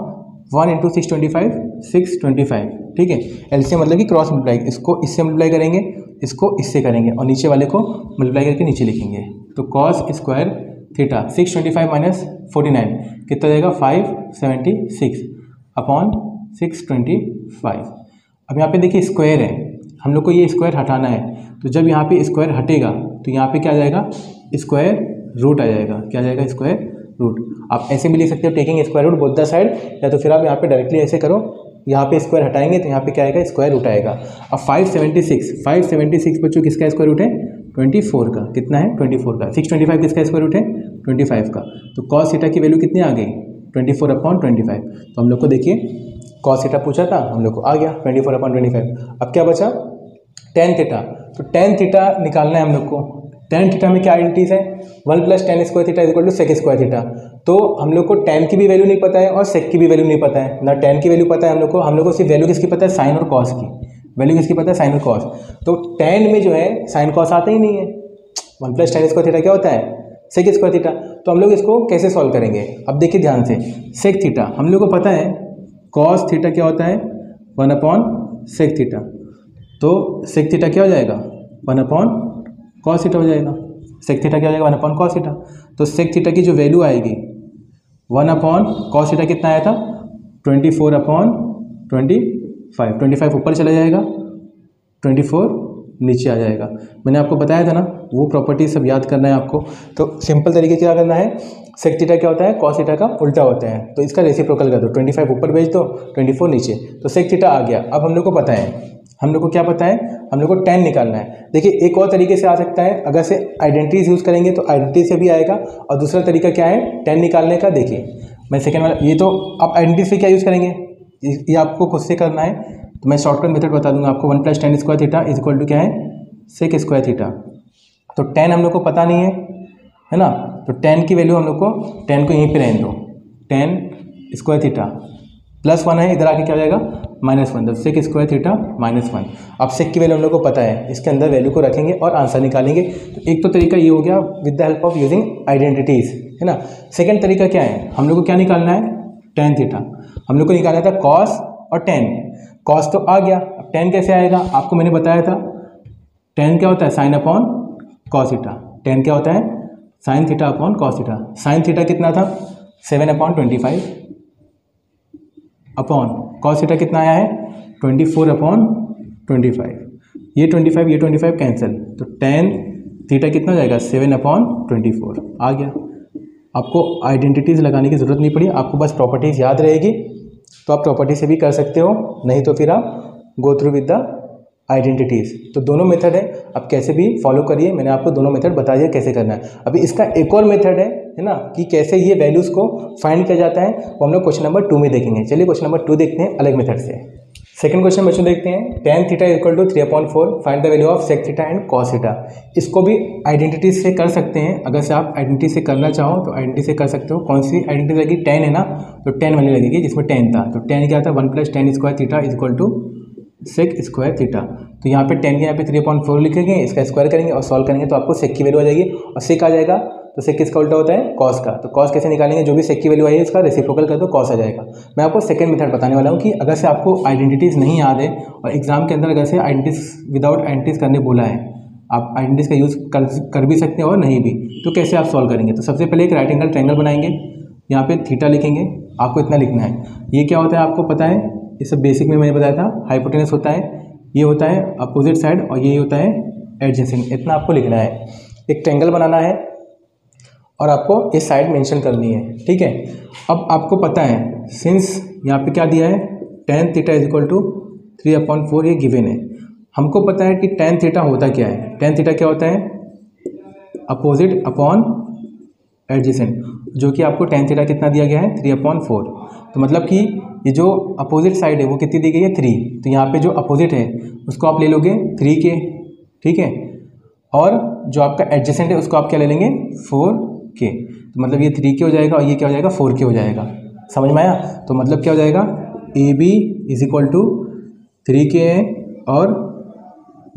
1 इंटू 625 625, ठीक है। एलसीएम मतलब कि क्रॉस मल्टीप्लाई, इसको इससे मल्टीप्लाई करेंगे, इसको इससे करेंगे और नीचे वाले को मल्टीप्लाई करके नीचे लिखेंगे। तो कॉस स्क्वायर थीटा 625 माइनस 49 कितना देगा 576 अपॉन 625। अब यहाँ पे देखिए स्क्वायर है, हम लोग को ये स्क्वायर हटाना है, तो जब यहाँ पे स्क्वायर हटेगा तो यहाँ पे क्या आ जाएगा स्क्वायर रूट आ जाएगा, क्या आ जाएगा स्क्वायर रूट। आप ऐसे भी लिख सकते हो taking square root both the side, या तो फिर आप यहाँ पे डायरेक्टली ऐसे करो, यहाँ पे स्क्वायर हटाएंगे तो यहाँ पे क्या आएगा स्क्वायर रूट आएगा। अब 576 बच्चों किसका स्क्वायर रूट है 24 का, कितना है 24 का। 625 किसका स्क्वायर रूट है 25 का। तो कॉस थीटा की वैल्यू कितनी आ गई 24/25। तो हम लोग को देखिए कॉस थीटा पूछा था, हम लोग को आ गया 24/25। अब क्या बचा टेन थीटा, तो टेन थीटा निकालना है हम लोग को। टेन थीटा में क्या आइडेंटिटीज है 1 + tan square theta equal to sec square theta. तो हम लोग को टेन की भी वैल्यू नहीं पता है और सेक की भी वैल्यू नहीं पता है ना, टेन की वैल्यू पता है हम लोग को सिर्फ वैल्यू किसकी पता है साइन और कॉस की, वैल्यू किसकी पता है साइन और कॉस। तो टेन में जो है साइन कॉस आता ही नहीं है, 1 + tan स्क्वायर थीटा क्या होता है सेक स्क्वायर थीटा। तो हम लोग इसको कैसे सॉल्व करेंगे, अब देखिए ध्यान से, सेक थीटा हम लोग को पता है, कॉस थीटा क्या होता है 1/सेक थीटा, तो सेक थीटा क्या हो जाएगा 1/कॉस थीटा हो जाएगा। सेक थीटा क्या हो जाएगा 1/कॉस थीटा। तो सेक थीटा की जो वैल्यू आएगी 1/कॉस थीटा कितना आया था 24/25, 25 ऊपर चला जाएगा 24 नीचे आ जाएगा। मैंने आपको बताया था ना वो प्रॉपर्टी सब याद करना है आपको। तो सिंपल तरीके क्या करना है, सेक थीटा क्या होता है कॉस थीटा का उल्टा होता है, तो इसका रेसिप्रोकल कर दो, 25 ऊपर भेज दो 24 नीचे, तो सेक थीटा आ गया। अब हम लोग को पता है, हम लोग को क्या पता है, हम लोग को टेन निकालना है। देखिए एक और तरीके से आ सकता है, अगर से आइडेंटिटीज यूज़ करेंगे तो आइडेंटिटी से भी आएगा, और दूसरा तरीका क्या है टेन निकालने का। देखिए मैं सेकेंड वाला, ये तो आप आइडेंटिटी से क्या यूज़ करेंगे ये आपको खुद से करना है, तो मैं शॉर्टकट मेथड बता दूंगा आपको। 1 + tan square theta is equal to क्या है सेक स्क्वायर थीटा। तो टेन हम लोग को पता नहीं है ना, तो टेन की वैल्यू हम लोग को, टेन को यहीं पे रहने दो, tan स्क्वायर थीटा +1 है, इधर आके क्या हो जाएगा -1, सेक स्क्वायर थीटा -1। अब सेक की वैल्यू हम लोग को पता है, इसके अंदर वैल्यू को रखेंगे और आंसर निकालेंगे। तो एक तो तरीका ये हो गया with the help of using identities, है ना। सेकंड तरीका क्या है, हम लोग को क्या निकालना है टेन थीटा, हम लोग को निकालना था कॉस और टेन। कॉस तो आ गया, अब टेन कैसे आएगा, आपको मैंने बताया था टेन क्या होता है sine upon cos theta, ten क्या होता है sine theta upon cos theta. Sine theta कितना था 7/25 अपॉन कॉस थीटा कितना आया है 24/25। ये 25 कैंसिल, तो टेन थीटा कितना हो जाएगा 7/24 आ गया। आपको आइडेंटिटीज़ लगाने की ज़रूरत नहीं पड़ी, आपको बस प्रॉपर्टीज़ याद रहेगी, तो आप प्रॉपर्टी से भी कर सकते हो, नहीं तो फिर आप go through with the identities. तो दोनों मेथड है, आप कैसे भी फॉलो करिए, मैंने आपको दोनों मेथड बता दिया कैसे करना है। अभी इसका एक और मेथड है ना, कि कैसे ये वैल्यूज़ को फाइंड किया जाता है, वो हम लोग क्वेश्चन नंबर 2 में देखेंगे। चलिए क्वेश्चन नंबर 2 देखते हैं अलग मेथड से। सेकंड क्वेश्चन बच्चों देखते हैं, tan theta equal to 3/4 find the value of sec theta and cos theta. इसको भी आइडेंटिटी से कर सकते हैं, अगर से आप आइडेंटिटी से करना चाहो तो आइडेंटिटी से कर सकते हो। कौन सी आइडेंटिटी लगेगी, tan है ना, तो tan वाली लगेगी जिसमें tan था। तो tan क्या था 1 + tan square theta is equal to sec square theta. तो यहाँ पे tan के यहाँ पे 3/4 लिखेंगे, इसका स्क्वायर करेंगे और सॉल्व करेंगे तो आपको सेक की वैल्यू आ जाएगी, और सेक आ जाएगा तो सेक किसका उल्टा होता है कॉस का। तो कॉस कैसे निकालेंगे, जो भी सेक की वैल्यू आई है उसका रेसिप्रोकल कर दो कॉस आ जाएगा। मैं आपको सेकंड मेथड बताने वाला हूँ कि अगर से आपको आइडेंटिटीज़ नहीं याद है और एग्जाम के अंदर अगर से आइडेंटिटीज विदाउट आइडेंटिटीज करने बोला है, आप आइडेंटिटीज का यूज़ कर भी सकते हैं और नहीं भी, तो कैसे आप सॉल्व करेंगे। तो सबसे पहले एक राइट एंगल ट्रायंगल बनाएंगे, यहाँ पे थीटा लिखेंगे, आपको इतना लिखना है। ये क्या होता है आपको पता है, ये सब बेसिक में मैंने बताया था, हाइपोटेनस होता है, ये होता है अपोजिट साइड और ये होता है एडजेसेंट, इतना आपको लिखना है। एक ट्रायंगल बनाना है और आपको ये साइड मेंशन करनी है, ठीक है। अब आपको पता है सिंस यहाँ पे क्या दिया है tan theta is equal to 3/4 ये गिवन है, हमको पता है कि tan थीटा होता क्या है। tan थीटा क्या होता है अपोजिट अपॉन एडजेसेंट, जो कि आपको tan थीटा कितना दिया गया है 3/4। तो मतलब कि ये जो अपोजिट साइड है वो कितनी दी गई है 3। तो यहाँ पे जो अपोजिट है उसको आप ले लोगे 3k, ठीक है, और जो आपका एडजेसेंट है उसको आप क्या ले लेंगे 4k। तो मतलब ये 3k हो जाएगा और ये क्या हो जाएगा 4k हो जाएगा। समझ में आया? तो मतलब क्या हो जाएगा AB is equal to 3k है और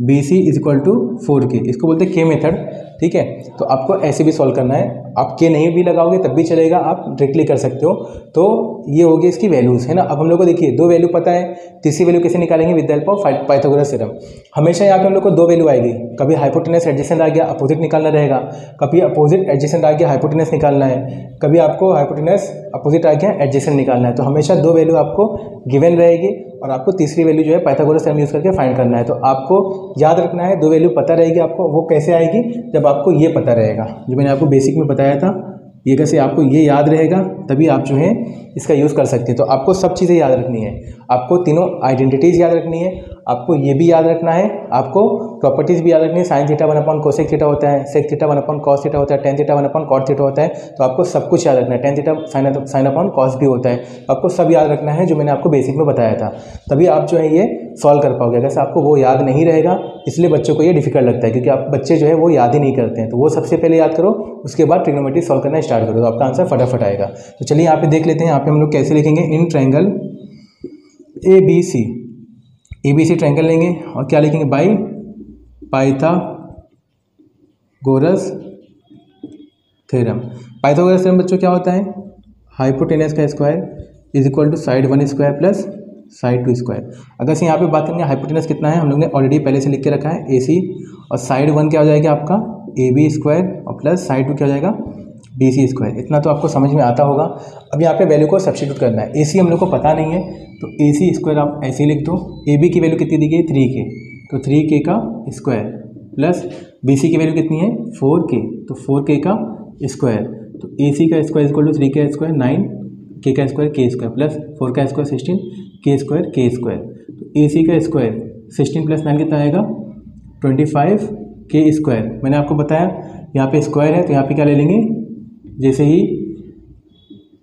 BC is equal to 4k। इसको बोलते हैं के मेथड, ठीक है। तो आपको ऐसे भी सॉल्व करना है। आप के नहीं भी लगाओगे तब भी चलेगा, आप डायरेक्टली कर सकते हो। तो ये हो गई इसकी वैल्यूज़, है ना। अब हम लोग को देखिए 2 वैल्यू पता है, तीसरी वैल्यू कैसे निकालेंगे with the help of Pythagoras theorem. हमेशा यहाँ पे हम लोग को 2 वैल्यू आएगी, कभी हाइपोटेनस एडजेसेंट आ गया अपोजिट निकालना रहेगा, कभी अपोजिट एडजेसेंट आ गया हाइपोटेनस निकालना है, कभी आपको हाइपोटेनस अपोजिट आ गया एडजेसेंट निकालना है। तो हमेशा 2 वैल्यू आपको गिवन रहेगी और आपको तीसरी वैल्यू जो है पाइथागोरस थ्योरम यूज़ करके फाइंड करना है। तो आपको याद रखना है 2 वैल्यू पता रहेगी आपको। वो कैसे आएगी? जब आपको ये पता रहेगा, जो मैंने आपको बेसिक में बताया था, ये कैसे आपको ये याद रहेगा तभी आप जो है इसका यूज़ कर सकते हैं। तो आपको सब चीज़ें याद रखनी है, आपको तीनों आइडेंटिटीज़ याद रखनी है, आपको ये भी याद रखना है, आपको प्रॉपर्टीज़ भी याद रखनी है। साइन थीटा 1 कोसेक थीटा होता है, सेक थीटा 1 कॉस थीटा होता है, टेन थीटा 1 कॉट थीटा होता है। तो आपको सब कुछ याद रखना है। Tan theta sine upon cos भी होता है, आपको सब याद रखना है जो मैंने आपको बेसिक में बताया था। तभी आप जो है ये सॉल्व कर पाओगे। अगर आपको वो याद नहीं रहेगा इसलिए बच्चों को ये डिफिकल्ट लगता है, क्योंकि आप बच्चे जो है वो याद ही नहीं करते हैं। तो वो सबसे पहले याद करो, उसके बाद ट्रिग्नोमेट्री सॉल्व करना स्टार्ट करो, तो आपका आंसर फटाफट आएगा। तो चलिए यहाँ पे देख लेते हैं। यहाँ पे हम लोग कैसे लिखेंगे, इन ट्रायंगल ABC ट्रायंगल लेंगे और क्या लिखेंगे, by Pythagoras theorem. Pythagoras theorem बच्चों क्या होता है, हाइपोटेनस का square is equal to side 1 square plus side 2 square. अगर से यहाँ पे बात करेंगे हाइपोटेनस कितना है, हम लोग ने ऑलरेडी पहले से लिख के रखा है AC, और साइड 1 क्या हो जाएगा आपका AB स्क्वायर और प्लस साइड 2 क्या हो जाएगा BC स्क्वायर। इतना तो आपको समझ में आता होगा। अब यहाँ पे वैल्यू को सब्स्टिट्यूट करना है। AC हम लोग को पता नहीं है तो AC स्क्वायर आप ऐसे ही लिख दो। AB की वैल्यू कितनी दी गई 3k, तो 3k का स्क्वायर प्लस BC की वैल्यू कितनी है 4k, तो 4k का स्क्वायर, तो AC का square equal to 3k square 9, k का स्क्वायर k स्क्वायर प्लस 4 का square 16, k square k square. तो AC का स्क्वायर 16 प्लस 9 कितना आएगा 25k स्क्वायर। मैंने आपको बताया यहाँ पे स्क्वायर है तो यहाँ पे क्या ले लेंगे, जैसे ही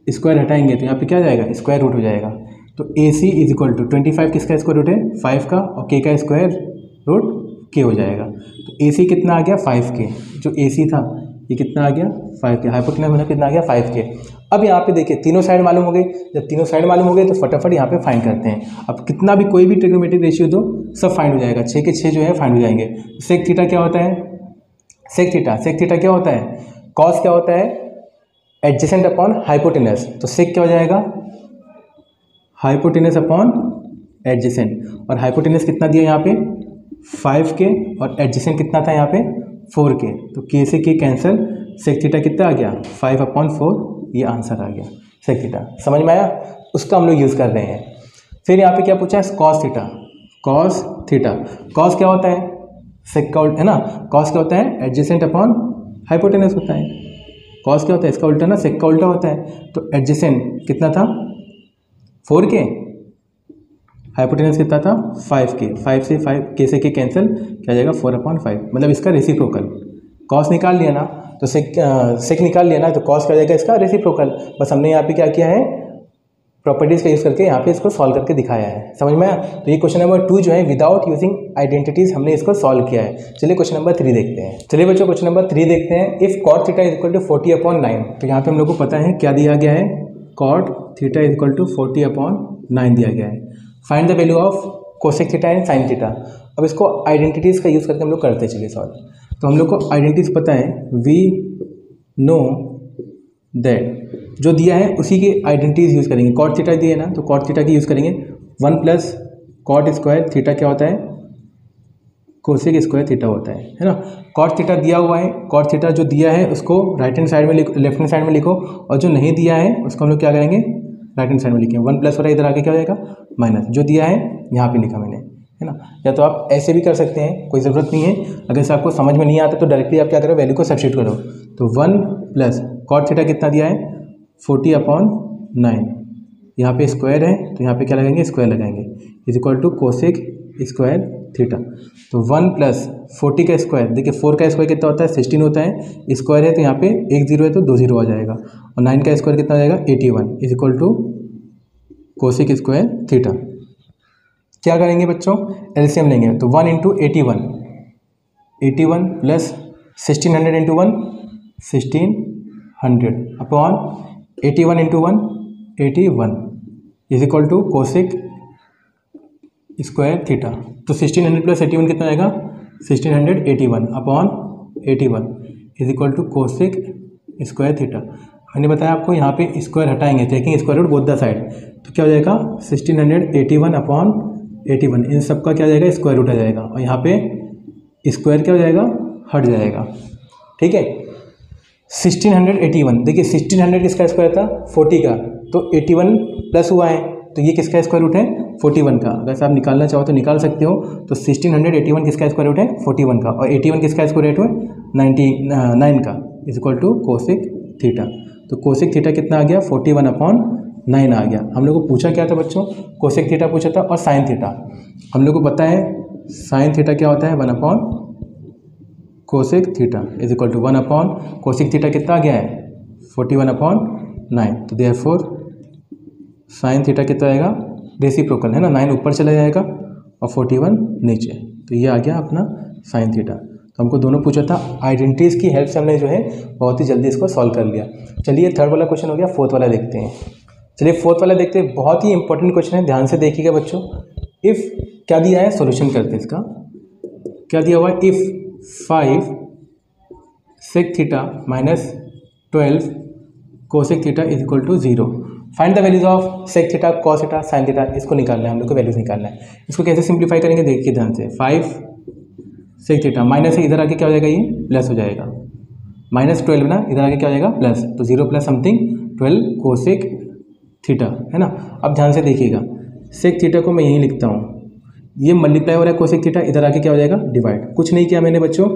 स्क्वायर हटाएंगे तो यहाँ पे क्या जाएगा स्क्वायर रूट हो जाएगा। तो AC इज इक्वल टू 25 किसका स्क्वायर रूट है 5 का, और k का स्क्वायर रूट k हो जाएगा। तो AC कितना आ गया 5k, जो AC था ये कितना आ गया 5k, हाइपोटेनस मतलब कितना आ गया 5k। अब यहाँ पे देखिए तीनों साइड मालूम हो गई। जब तीनों साइड मालूम हो गई तो फटाफट यहाँ पे फाइंड करते हैं। अब कितना भी कोई भी ट्रिग्नोमेट्रिक रेशियो दो सब फाइंड हो जाएगा, 6 के 6 जो है फाइंड हो जाएंगे। सेक थीटा क्या होता है, सेक थीटा क्या होता है, कॉस क्या होता है एडजेसेंट अपॉन हाइपोटेनस। तो सेक क्या हो जाएगा हाइपोटेनस अपॉन एडजेसेंट, और हाइपोटेनस कितना दिया यहाँ पे 5k और एडजेसेंट कितना था यहाँ पे 4k, तो k से k कैंसिल, सेक थीटा कितना आ गया 5/4, ये आंसर आ गया सेक थीटा। समझ में आया? उसका हम लोग यूज़ कर रहे हैं। फिर यहाँ पे क्या पूछा है कॉस थीटा। कॉस क्या होता है सेक का उल्टा है ना, कॉस क्या होता है एडजेसेंट अपॉन हाइपोटेनस होता है। कॉस क्या होता है इसका उल्टा ना, सेक का उल्टा होता है। तो एडजेसेंट कितना था 4k, हाइपोटेनस कितना था 5k, 5 से 5k से k कैंसिल क्या जाएगा 4/5, मतलब इसका रेसिप्रोकल। कॉस निकाल लिया ना तो सेक निकाल लिया ना, तो कॉस क्या जाएगा इसका रेसिप्रोकल। बस हमने यहाँ पे क्या किया है प्रॉपर्टीज़ का यूज़ करके यहाँ पे इसको सॉल्व करके दिखाया है। समझ में आया? तो ये क्वेश्चन नंबर 2 जो है विदाउट यूजिंग आइडेंटिटीज़ हमने इसको सॉल्व किया है। चलिए क्वेश्चन नंबर 3 देखते हैं। चलिए बच्चों क्वेश्चन नंबर 3 देखते हैं। If cot theta is equal to 40/9, तो यहाँ पे हम लोग को पता है क्या दिया गया है, cot theta is equal to 40/9 दिया गया है। Find the value of cosec theta and sine theta. अब इसको आइडेंटिटीज़ का यूज़ करके हम लोग करते चलिए सॉल्व। तो हम लोग को आइडेंटिटीज़ पता है, वी नो दैट, जो दिया है उसी की आइडेंटिटीज़ यूज़ करेंगे। कॉट थीटा दिए ना तो कॉट थीटा की यूज़ करेंगे। 1 प्लस कॉट स्क्वायर थीटा क्या होता है कोसेक स्क्वायर थीटा होता है ना। कॉट थीटा दिया हुआ है, कॉट थीटा जो दिया है उसको राइट हैंड साइड में लिखो, लेफ्ट हैंड साइड में लिखो, और जो नहीं दिया है उसको हम लोग क्या करेंगे राइट हैंड साइड में लिखेंगे। 1 प्लस हो रहा है इधर आके क्या हो जाएगा माइनस, जो दिया है यहाँ पे लिखा मैंने, है ना। या तो आप ऐसे भी कर सकते हैं, कोई ज़रूरत नहीं है। अगर से आपको समझ में नहीं आता तो डायरेक्टली आप क्या करो वैल्यू को सब्स्टिट्यूट करो। तो 1 प्लस कॉट थीटा कितना दिया है 40/9, यहाँ पे स्क्वायर है तो यहाँ पे क्या लगाएंगे स्क्वायर लगाएंगे, is equal to cosec square theta. तो 1 प्लस 40 का स्क्वायर, देखिए 4 का स्क्वायर कितना होता है 16 होता है, स्क्वायर है तो यहाँ पे एक जीरो है तो 2 जीरो आ जाएगा, और 9 का स्क्वायर कितना आ जाएगा 81 is equal to cosec square theta. क्या करेंगे बच्चों, एलसीएम लेंगे, तो 1 into 81 plus 1600 into 1 1600 upon 81 into 1 81 is equal to cosec square theta. तो 1600 प्लस 81 कितना आएगा 1681 upon 81 is equal to cosec square theta. मैंने बताया आपको यहाँ पे स्क्वायर हटाएंगे, taking square root both the side, तो क्या हो जाएगा 1681 अपॉन 81, इन सब का क्या हो जाएगा स्क्वायर रूट आ जाएगा, और यहाँ पे स्क्वायर क्या हो जाएगा हट जाएगा। ठीक है, 1681, देखिए 1600 किसका स्क्वायर था 40 का, तो 81 प्लस हुआ है, तो ये किसका स्क्वायर रूट है 41 का। अगर आप निकालना चाहो तो निकाल सकते हो। तो 1681 किसका स्क्वायर रूट है 41 का, और 81 किसका स्क्वायर रूट है 99 का, is equal to cosec theta. तो कोसेक थीटा कितना आ गया 41 अपॉन 9 आ गया। हम लोग को पूछा क्या था बच्चों, कोसेक थीटा पूछा था और साइन थीटा। हम लोग को पता है साइन थीटा क्या होता है 1 upon cosec theta is equal to 1 upon cosec theta कितना आ गया है 41 अपॉन 9। तो देयरफॉर साइन थीटा कितना आएगा रेसिप्रोकल है ना, 9 ऊपर चला जाएगा और 41 नीचे, तो ये आ गया अपना साइन थीटा। तो हमको दोनों पूछा था, आइडेंटिटीज़ की हेल्प से हमने जो है बहुत ही जल्दी इसको सॉल्व कर लिया। चलिए थर्ड वाला क्वेश्चन हो गया, फोर्थ वाला देखते हैं। चलिए फोर्थ वाला देखते हैं, बहुत ही इंपॉर्टेंट क्वेश्चन है, ध्यान से देखिएगा बच्चों। इफ़ क्या दिया है सॉल्यूशन करते हैं इसका, क्या दिया हुआ है, if 5 sec theta minus 12 cosec theta is equal to 0, find the values of sec theta cos theta sine theta. इसको निकालना है हम लोग को, वैल्यूज निकालना है। इसको कैसे सिंप्लीफाई करेंगे देखिए ध्यान से, 5 सेक थीटा माइनस से इधर आके क्या हो जाएगा ये प्लस हो जाएगा, माइनस 12 ना इधर आके क्या हो जाएगा प्लस, तो 0 प्लस समथिंग 12 कोसेक थीटा है ना। अब ध्यान से देखिएगा, सेक थीटा को मैं यहीं लिखता हूँ, ये मल्टीप्लाई हो रहा है कोसेक थीटा, इधर आके क्या हो जाएगा डिवाइड। कुछ नहीं किया मैंने बच्चों,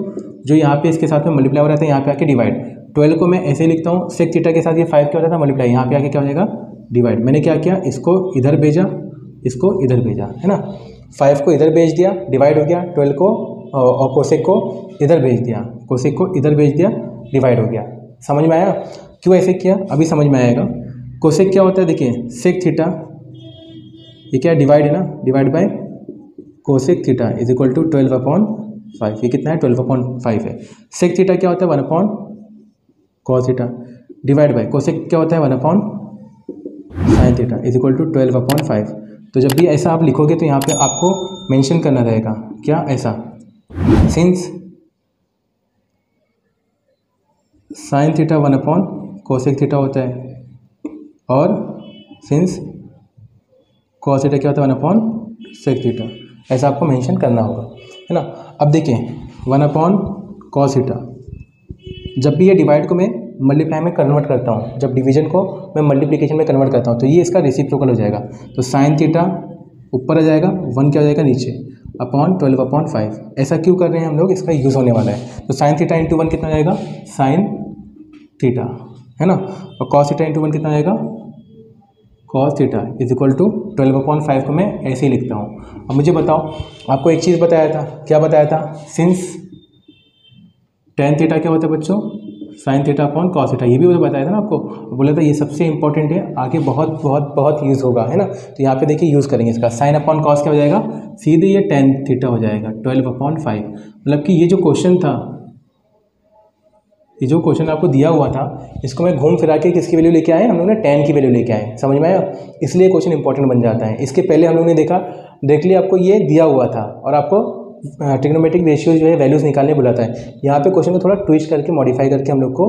जो यहाँ पे इसके साथ में मल्टीप्लाई हो रहा था यहाँ पे आके डिवाइड। 12 को मैं ऐसे ही लिखता हूँ, सेक थीटा के साथ ये 5 क्या हो रहा था मल्टीप्लाई, यहाँ पे आके क्या हो जाएगा डिवाइड। मैंने क्या किया, इसको इधर भेजा, इसको इधर भेजा है ना, 5 को इधर भेज दिया डिवाइड हो गया, 12 को और कोसेक को इधर भेज दिया, कोसेक को इधर भेज दिया डिवाइड हो गया। समझ में आया क्यों ऐसे किया, अभी समझ में आएगा। कोसेक क्या होता है देखिए, सेक थीटा ये क्या डिवाइड है ना, divide by cosec theta is equal to 12 upon 5, ये कितना है 12 अपॉन 5 है। सेक थीटा क्या होता है 1 upon cos theta divide by cosec क्या होता है 1 upon sine theta is equal to 12 upon 5। तो जब भी ऐसा आप लिखोगे तो यहाँ पे आपको मेंशन करना रहेगा क्या, ऐसा since sine theta 1 upon cosec theta होता है, और सिंस कॉस थीटा क्या होता है 1 अपॉन सेक थीटा, ऐसा आपको मेंशन करना होगा है ना। अब देखिए 1 अपॉन कॉस थीटा, जब भी ये डिवाइड को मैं मल्टीप्लाई में कन्वर्ट करता हूँ, जब डिवीजन को मैं मल्टीप्लिकेशन में कन्वर्ट करता हूँ, तो ये इसका रेसिप्रोकल हो जाएगा। तो साइन थीटा ऊपर आ जाएगा, 1 क्या हो जाएगा नीचे, अपॉन 12 अपॉन 5। ऐसा क्यों कर रहे हैं हम लोग, इसका यूज़ होने वाला है। तो साइन थीटा इंटू 1 कितना आ जाएगा साइन थीटा है ना, और कॉस थीटा इंटू 1 कितना आ जाएगा cos theta is equal to 12 upon 5 को मैं ऐसे ही लिखता हूँ। अब मुझे बताओ, आपको एक चीज़ बताया था, क्या बताया था, सिंस टेन थीटा क्या होता है बच्चों sign theta upon cos theta, ये भी बताया था ना आपको, बोला था ये सबसे इंपॉर्टेंट है, आगे बहुत बहुत बहुत यूज़ होगा है ना। तो यहाँ पे देखिए यूज़ करेंगे इसका, साइन अपॉन कॉस क्या हो जाएगा सीधे ये टेन थीटा हो जाएगा 12 अपॉन 5। मतलब कि ये जो क्वेश्चन था, ये जो क्वेश्चन आपको दिया हुआ था, इसको मैं घूम फिरा के किसकी वैल्यू लेके आए, हम लोग ने टेन की वैल्यू लेके आए, समझ में आया, इसलिए क्वेश्चन इंपॉर्टेंट बन जाता है। इसके पहले हम लोग ने देखा डायरेक्टली आपको ये दिया हुआ था और आपको ट्रिग्नोमेट्रिक रेशियो जो है वैल्यूज़ निकालने बुलाता है। यहाँ पे क्वेश्चन को थोड़ा ट्विस्ट करके मॉडिफाई करके हम लोग को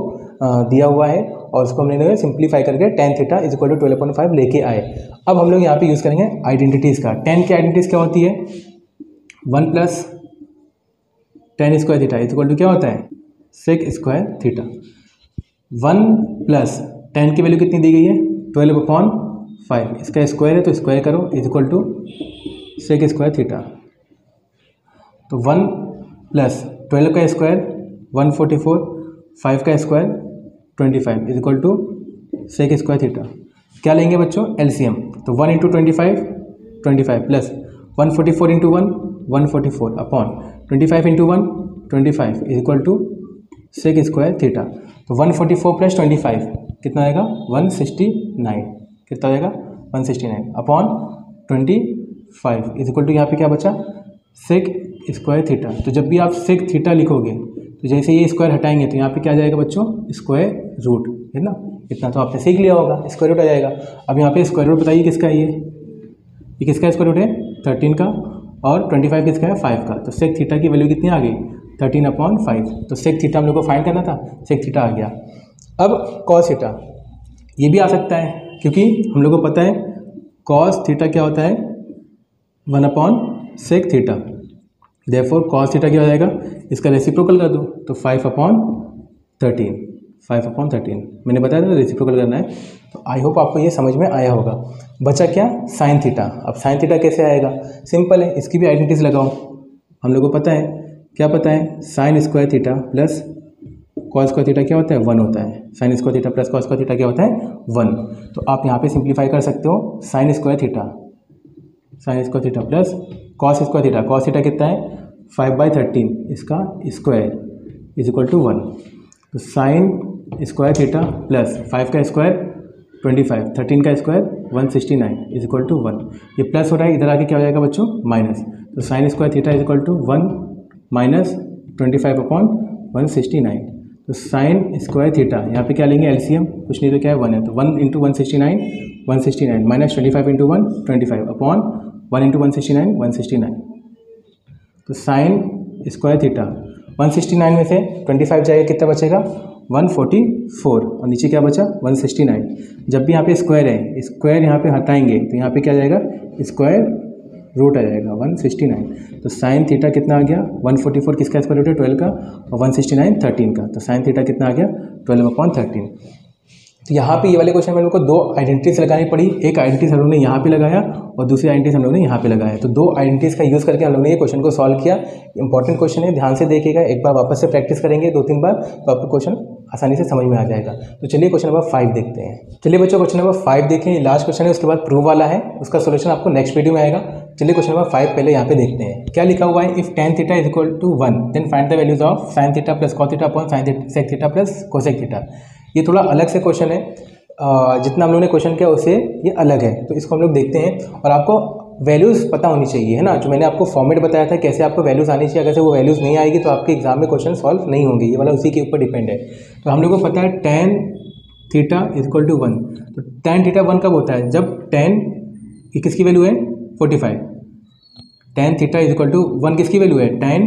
दिया हुआ है, और उसको हमने सिंप्लीफाई करके tan theta is equal to 12.5 लेके आए। अब हम लोग यहाँ पे यूज़ करेंगे आइडेंटिटीज़ का। टेन की आइडेंटिटीज़ क्या होती है, 1 plus tan square theta is equal to क्या होता है sec square theta. 1 plus tan की वैल्यू कितनी दी गई है 12 अपॉन 5, इसका स्क्वायर है तो स्क्वायर करो is equal to sec square theta. तो 1 प्लस 12 का स्क्वायर 144, 5 का square 25 is equal to sec square theta. क्या लेंगे बच्चों एलसीएम, तो 1 into 25 25 plus 144 into 1 144 upon 25 into 1 25 is equal to sec square theta. तो 144 प्लस 25 कितना आएगा 169, कितना आएगा 169 अपॉन 25 इज इक्वल टू यहाँ पे क्या बचा सेक स्क्वायर थीटा। तो जब भी आप सेक थीटा लिखोगे तो जैसे ये स्क्वायर हटाएंगे तो यहाँ पे क्या आ जाएगा बच्चों स्क्वायर रूट, है ना, इतना तो आपने सीख लिया होगा, स्क्वायर रूट आ जाएगा। अब यहाँ पे स्क्वायर रूट बताइए किसका है, ये किसका स्क्वायर रूट है 13 का, और 25 किसका है 5 का। तो सेक थीटा की वैल्यू कितनी आ गई 13 अपॉन 5। तो सेक थीटा हम लोग को फाइंड करना था, सेक थीटा आ गया। अब कॉस थीटा ये भी आ सकता है क्योंकि हम लोग को पता है कॉस थीटा क्या होता है 1 upon sec theta. Therefore cos theta क्या हो जाएगा, इसका रेसिप्रोकल कर दो तो 5 अपॉन 13 मैंने बताया था रेसिप्रोकल करना है। तो आई होप आपको ये समझ में आया होगा। बचा क्या साइन थीटा। अब साइन थीटा कैसे आएगा, सिंपल है, इसकी भी आइडेंटिटीज लगाओ। हम लोग को पता है, क्या पता है, sine square theta plus cos square theta क्या होता है 1 होता है। Sine square theta plus cos square theta क्या होता है 1। तो आप यहाँ पे सिंप्लीफाई कर सकते हो sign square theta plus cos square theta. Cos theta कितना है 5/13 इसका स्क्वायर इज इक्वल टू 1। तो साइन स्क्वायर थीटा प्लस 5 का स्क्वायर 25, 13 का स्क्वायर 169 इज इक्वल टू 1। ये प्लस हो रहा है, इधर आके क्या हो जाएगा बच्चों माइनस। तो sine square theta is equal to 1 minus 25 upon 169। तो साइन स्क्वायर थीटा यहाँ पे क्या लेंगे एलसीएम, कुछ नहीं तो क्या है 1 है। तो 1 into 169 minus 25 into 1 25 upon 1 into 169। तो साइन स्क्वायर थीटा 169 में से 25 जाएगा कितना बचेगा 144 और नीचे क्या बचा 169। जब भी यहाँ पे स्क्वायर है, स्क्वायर यहाँ पे हटाएंगे तो यहाँ पे क्या जाएगा स्क्वायर रूट आ जाएगा 169। तो साइन थीटा कितना आ गया 144 किसका स्क्वायर रूट है 12 का, और 169 13 का। तो साइन थीटा कितना आ गया 12/13। तो यहाँ पे ये वाले क्वेश्चन में हम लोग को दो आइडेंटिटीज लगानी पड़ी। एक आइडेंटिटीज हम लोग ने यहाँ पे लगाया और दूसरी आइडेंटिटीज हम लोग ने यहाँ पे लगाया। तो दो आइडेंटिटीज का यूज़ करके हम लोग ने ये क्वेश्चन को सॉल्व किया। इंपॉर्टेंट क्वेश्चन है, ध्यान से देखिएगा, एक बार वापस से प्रैक्टिस करेंगे 2-3 बार तो आपको क्वेश्चन आसानी से समझ में आ जाएगा। तो चलिए क्वेश्चन नंबर 5 देखते हैं। चलिए बच्चों क्वेश्चन नंबर 5 देखें, लास्ट क्वेश्चन है, उसके बाद प्रूव वाला है, उसका सोल्यूशन आपको नेक्स्ट वीडियो में आएगा। चलिए क्वेश्चन नंबर 5 पहले यहाँ पे देखते हैं क्या लिखा हुआ है। If tan theta is equal to 1 then find the values of sine theta plus cos theta upon sec theta plus cosec theta. ये थोड़ा अलग से क्वेश्चन है, जितना हम लोगों ने क्वेश्चन किया उससे ये अलग है। तो इसको हम लोग देखते हैं और आपको वैल्यूज़ पता होनी चाहिए, है ना। जो मैंने आपको फॉर्मेट बताया था कैसे आपको वैल्यूज़ आनी चाहिए, अगर से वो वैल्यूज़ नहीं आएगी तो आपके एग्जाम में क्वेश्चन सॉल्व नहीं होंगे। ये वाला उसी के ऊपर डिपेंड है। तो हम लोग को पता है tan theta is equal to 1। तो tan थीटा 1 कब होता है, जब tan ये किसकी वैल्यू है 45। tan theta is equal to 1 किसकी वैल्यू है tan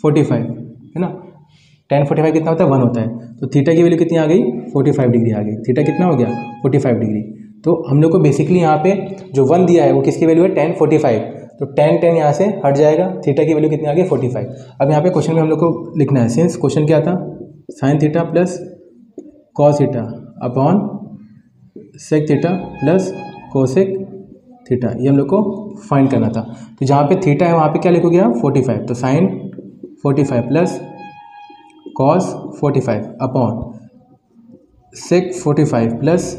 45, है ना। tan 45 कितना होता है 1 होता है। तो थीटा की वैल्यू कितनी आ गई 45 डिग्री आ गई। थीटा कितना हो गया 45 डिग्री। तो हम लोग को बेसिकली यहाँ पे जो 1 दिया है वो किसकी वैल्यू है tan 45। तो tan यहाँ से हट जाएगा, थीटा की वैल्यू कितनी आ गई 45। अब यहाँ पे क्वेश्चन में हम लोग को लिखना है, सिंस क्वेश्चन क्या था sine theta plus cos theta upon sec theta plus cosec theta, ये हम लोग को फाइंड करना था। तो जहाँ पे थीटा है वहाँ पे क्या लिखोगे आप 45। तो sine 45 plus cos 45 upon sec 45 plus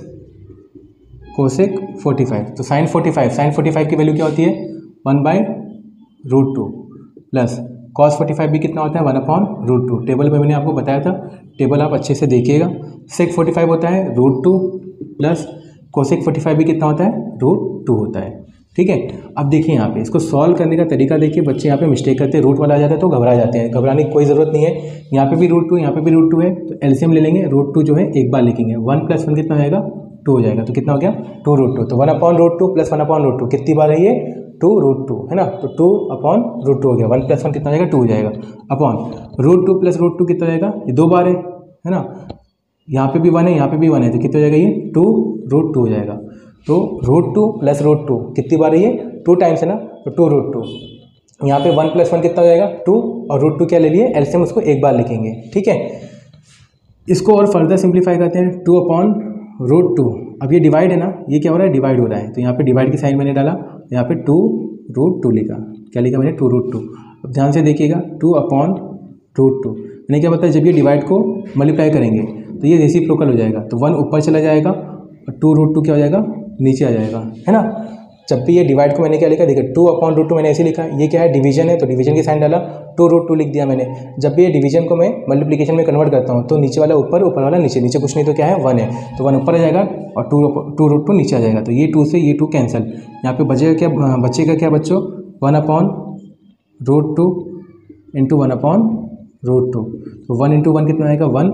cosec 45। तो साइन 45 की वैल्यू क्या होती है 1/√2 प्लस कॉस 45 भी कितना होता है 1/√2। टेबल में मैंने आपको बताया था, टेबल आप अच्छे से देखिएगा। सेक 45 होता है √2 प्लस कोसेक 45 भी कितना होता है √2 होता है। ठीक है, अब देखिए यहाँ पे इसको सॉल्व करने का तरीका देखिए। बच्चे यहाँ पे मिस्टेक करते हैं, रूट वाला आ जाता है तो घबरा जाते हैं। घबराने की कोई ज़रूरत नहीं है, यहाँ पे भी √2 यहाँ पे भी √2 है। तो एलसीएम ले लेंगे, √2 जो है एक बार लिखेंगे, 1 + 1 कितना हो जाएगा 2 हो जाएगा। तो कितना हो गया 2√2। तो 1/√2 प्लस 1/√2 कितनी बार है ये 2√2, है ना। तो 2/√2 हो गया। 1 + 1 कितना हो जाएगा 2 हो जाएगा अपॉन √2 + √2 कितना हो जाएगा, ये 2 बार है ना। यहाँ पे भी 1 है, यहाँ पे भी 1 है, तो कितना हो जाएगा ये 2√2 हो जाएगा। तो √2 + √2 कितनी बार है ये 2 टाइम्स है ना, तो 2√2। यहाँ पे 1 + 1 कितना हो जाएगा 2 और √2 क्या ले लिए एलसीएम, उसको एक बार लिखेंगे। ठीक है, इसको और फर्दर सिंप्लीफाई करते हैं 2/√2। अब ये डिवाइड है ना, ये क्या हो रहा है डिवाइड हो रहा है। तो यहाँ पे डिवाइड की साइन मैंने डाला, यहाँ पे 2√2 लिखा। क्या लिखा मैंने 2√2। अब ध्यान से देखिएगा 2/√2 मैंने क्या बताया, जब ये डिवाइड को मल्टीप्लाई करेंगे तो ये रेसिप्रोकल हो जाएगा। तो 1 ऊपर चला जाएगा और 2√2 क्या हो जाएगा नीचे आ जाएगा, है ना। जब भी ये डिवाइड को मैंने क्या लिखा, देखिए 2/√2 मैंने ऐसे लिखा, ये क्या है डिवीजन है तो डिवीजन की साइन डाला, 2√2 लिख दिया मैंने। जब भी ये डिवीजन को मैं मल्टीप्लिकेशन में कन्वर्ट करता हूँ तो नीचे वाला ऊपर, ऊपर वाला नीचे, नीचे कुछ नहीं तो क्या है 1 है, तो 1 ऊपर आ जाएगा और 2√2 नीचे आ जाएगा, तो ये 2 से ये 2 कैंसिल। यहाँ पे बचेगा क्या बच्चों, 1/√2 इंटू 1/√2, तो 1 इंटू 1 कितना आएगा 1,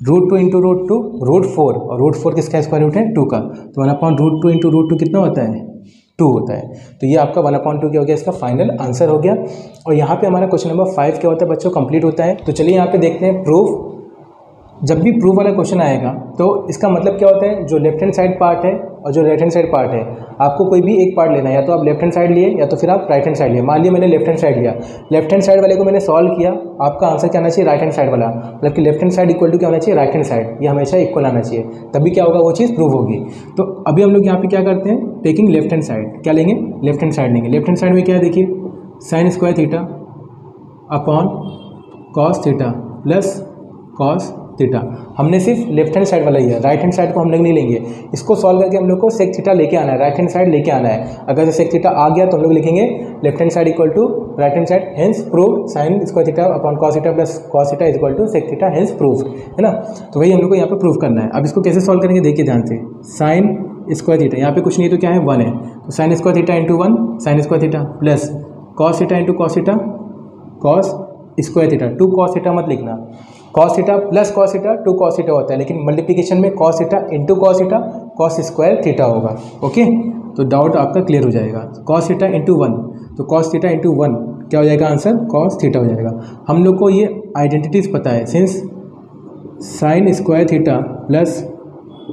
√2 इंटू √2 √4, और √4 किसका स्क्वायर रूट है 2 का, तो 1/√2 इंटू √2 कितना होता है 2 होता है। तो ये आपका 1/2 क्या हो गया, इसका फाइनल आंसर हो गया। और यहाँ पे हमारा क्वेश्चन नंबर 5 क्या होता है बच्चों, कंप्लीट होता है। तो चलिए यहाँ पे देखते हैं प्रूफ। जब भी प्रूफ वाला क्वेश्चन आएगा तो इसका मतलब क्या होता है, जो लेफ्ट हैंड साइड पार्ट है और जो राइट हैंड साइड पार्ट है, आपको कोई भी एक पार्ट लेना है, या तो आप लेफ्ट हैंड साइड लिए या तो फिर आप राइट हैंड साइड लिए। मान लिया मैंने लेफ्ट हैंड साइड लिया, लेफ्ट हैंड साइड वाले को मैंने सॉल्व किया, आपका आंसर क्या आना चाहिए राइट हैंड साइड वाला, मतलब कि left hand side equal to क्या होना चाहिए राइट हैंड साइड, ये हमेशा इक्वल आना चाहिए, तभी क्या होगा वो चीज़ प्रूव होगी। तो अभी हम लोग यहाँ पे क्या करते हैं, टेकिंग लेफ्ट हैंड साइड, क्या लेंगे लेफ्ट हैंड साइड लेंगे। लेफ्ट हैंड साइड में क्या है देखिए, sign square theta upon cos theta plus cos theta. हमने सिर्फ लेफ्ट हैंड साइड वाला ही है, राइट हैंड साइड को हम लोग नहीं लेंगे। इसको सॉल्व करके हम लोग को सेक थीटा लेके आना है, राइट हैंड साइड लेके आना है। अगर सेक थीटा आ गया तो हम लोग लिखेंगे left hand side equal to right hand side, hence prove sine square theta upon cos theta plus cos theta is equal to sec theta, hence prove, है ना। तो वही हम लोग को यहाँ पे प्रूव करना है। अब इसको कैसे सॉल्व करेंगे देखिए ध्यान से, साइन स्क्वायर थीटा, यहाँ पे कुछ नहीं तो क्या है 1 है, तो sine square theta into 1 sign square theta plus cos theta into cos theta cos square theta, 2 cos theta मत लिखना, cos theta plus cos theta 2 cos theta होता है, लेकिन मल्टीप्लिकेशन में cos theta into cos theta cos square theta होगा। Okay, तो doubt आपका clear हो जाएगा। कॉस थीटा इंटू 1, तो कॉस थीटा इंटू 1 क्या हो जाएगा आंसर, कॉस थीटा हो जाएगा। हम लोग को ये आइडेंटिटीज़ पता है, since sine square theta plus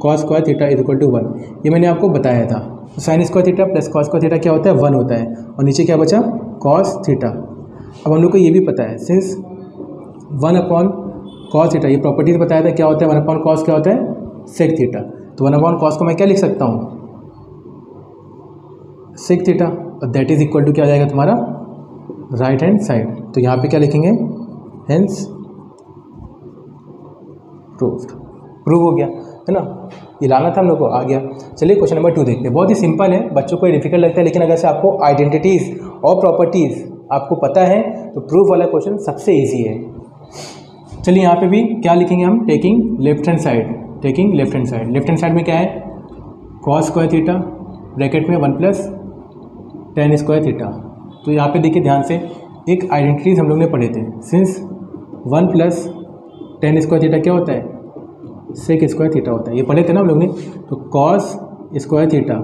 cos square theta is equal to 1, ये मैंने आपको बताया था। तो sine square theta plus cos square theta क्या होता है 1 होता है, और नीचे क्या बचा कॉस थीटा। अब हम लोग को ये भी पता है, सिंस 1 कॉस थीटा, ये प्रॉपर्टीज बताया था क्या होता है 1 कॉस क्या होता है सेक थीटा, तो 1 कॉस को मैं क्या लिख सकता हूँ सेक थीटा, और दैट इज इक्वल टू क्या हो जाएगा तुम्हारा राइट हैंड साइड। तो यहाँ पे क्या लिखेंगे, हेंस प्रूव्ड, प्रूव हो गया, है ना। ये लाना था हम लोग को, आ गया। चलिए क्वेश्चन नंबर 2 देखते हैं। बहुत ही सिंपल है, बच्चों को डिफिकल्ट लगता है, लेकिन अगर से आपको आइडेंटिटीज़ और प्रॉपर्टीज़ आपको पता है तो प्रूफ वाला क्वेश्चन सबसे ईजी है। चलिए यहाँ पे भी क्या लिखेंगे हम, taking left hand side, taking left hand side. Left hand side में क्या है कॉस स्क्वायर थीटा ब्रैकेट में 1 प्लस टेन स्क्वायर थीटा। तो यहाँ पे देखिए ध्यान से, एक आइडेंटिटीज हम लोग ने पढ़े थे, since 1 plus tan square theta क्या होता है सेक स्क्वायर थीटा होता है, ये पढ़े थे ना हम लोग ने। तो cos square theta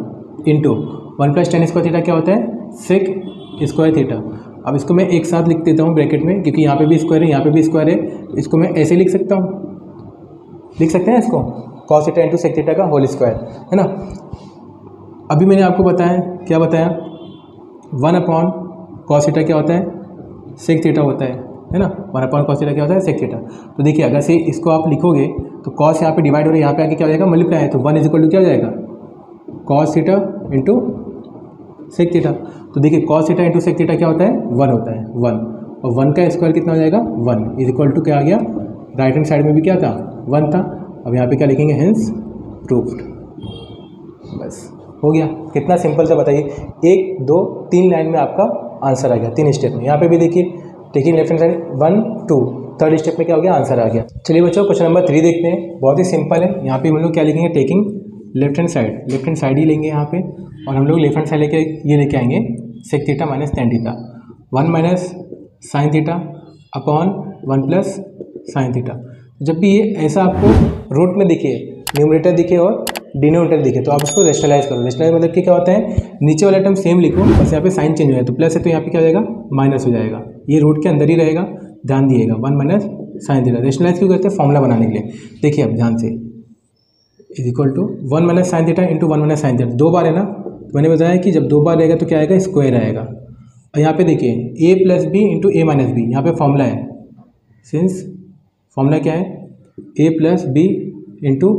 into 1 plus tan square theta क्या होता है सेक स्क्वायर थीटा। अब इसको मैं एक साथ लिख देता हूँ ब्रैकेट में, क्योंकि यहाँ पे भी स्क्वायर है यहाँ पे भी स्क्वायर है, इसको मैं ऐसे लिख सकता हूँ, लिख सकते हैं इसको cos theta into sec theta का होल स्क्वायर, है ना। अभी मैंने आपको बताया, क्या बताया 1 कॉस थीटा क्या होता है सेक थीटा होता है ना। 1 कॉस थीटा क्या होता है सेक थीटा। तो देखिए अगर से इसको आप लिखोगे तो कॉस यहाँ पे डिवाइड हो रहा है, यहाँ पे आके क्या हो जाएगा मल्टीप्लाई है, तो 1 इज इक्वल टू क्या हो जाएगा cos theta into sec theta. तो देखिए cos theta into sec theta क्या होता है 1 होता है 1, और 1 का स्क्वायर कितना हो जाएगा 1 इज इक्वल टू क्या आ गया, राइट हैंड साइड में भी क्या था 1 था। अब यहाँ पे क्या लिखेंगे हेंस प्रूव्ड, बस हो गया। कितना सिंपल था बताइए, 1 2 3 लाइन में आपका आंसर आ गया, 3 स्टेप में। यहाँ पे भी देखिए taking left hand side 1 2, third step में क्या हो गया आंसर आ गया। चलिए बच्चों क्वेश्चन नंबर 3 देखते हैं, बहुत ही सिंपल है। यहाँ पे हम लोग क्या लिखेंगे टेकिंग लेफ्ट हैंड साइड ही लेंगे यहाँ पे, और हम लोग लेफ्ट हैंड साइड लेके ये लेके आएंगे sec theta minus tan theta, 1 minus sine theta upon 1 plus sine theta. जब भी ये ऐसा आपको रूट में दिखे, न्यूमरेटर दिखे और डिनोमिनेटर दिखे, तो आप उसको रेशनलाइज करो। रेशनलाइज मतलब कि क्या होता है, नीचे वाला टर्म सेम लिखो, बस यहाँ पे साइन चेंज हो जाए, तो प्लस है तो यहाँ पे क्या हो जाएगा माइनस हो जाएगा, ये रूट के अंदर ही रहेगा, ध्यान दिएगा। 1 माइनस साइन थीटा, रेशनलाइज क्यों करते हैं फॉर्मूला बनाने के लिए। देखिए अब ध्यान से, is equal to 1 minus sine theta into 1 minus sine theta, 2 बार है ना, तो मैंने बताया कि जब 2 बार रहेगा तो क्या आएगा स्क्वायर आएगा। और यहाँ पे देखिए a plus B into A minus B, यहाँ पे फॉर्मूला है, सिंस फॉर्मूला क्या है a plus B into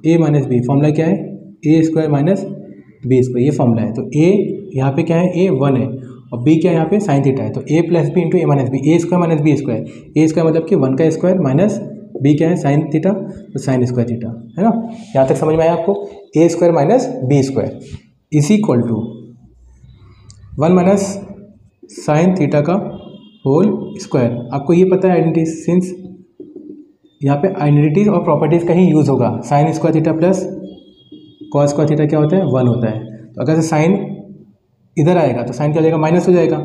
A minus B, formula क्या है A square minus B square, ये फॉर्मूला है। तो a यहाँ पे क्या है a 1 है, और b क्या है यहाँ पे साइन थीटा है, तो a plus B into A minus B, A square minus B square, A square मतलब कि 1 का स्क्वायर माइनस बी क्या है साइन थीटा, तो साइन स्क्वायर थीटा, है ना। यहाँ तक समझ में आया आपको, A square minus B square is equal to 1 minus sine theta का होल स्क्वायर। आपको ये पता है आइडेंटिटी, सिंस यहाँ पे आइडेंटिटीज और प्रॉपर्टीज़ का ही यूज़ होगा। Sign square theta plus cos square theta क्या होता है, 1 होता है। तो अगर से साइन इधर आएगा तो साइन क्या हो जाएगा, माइनस हो जाएगा।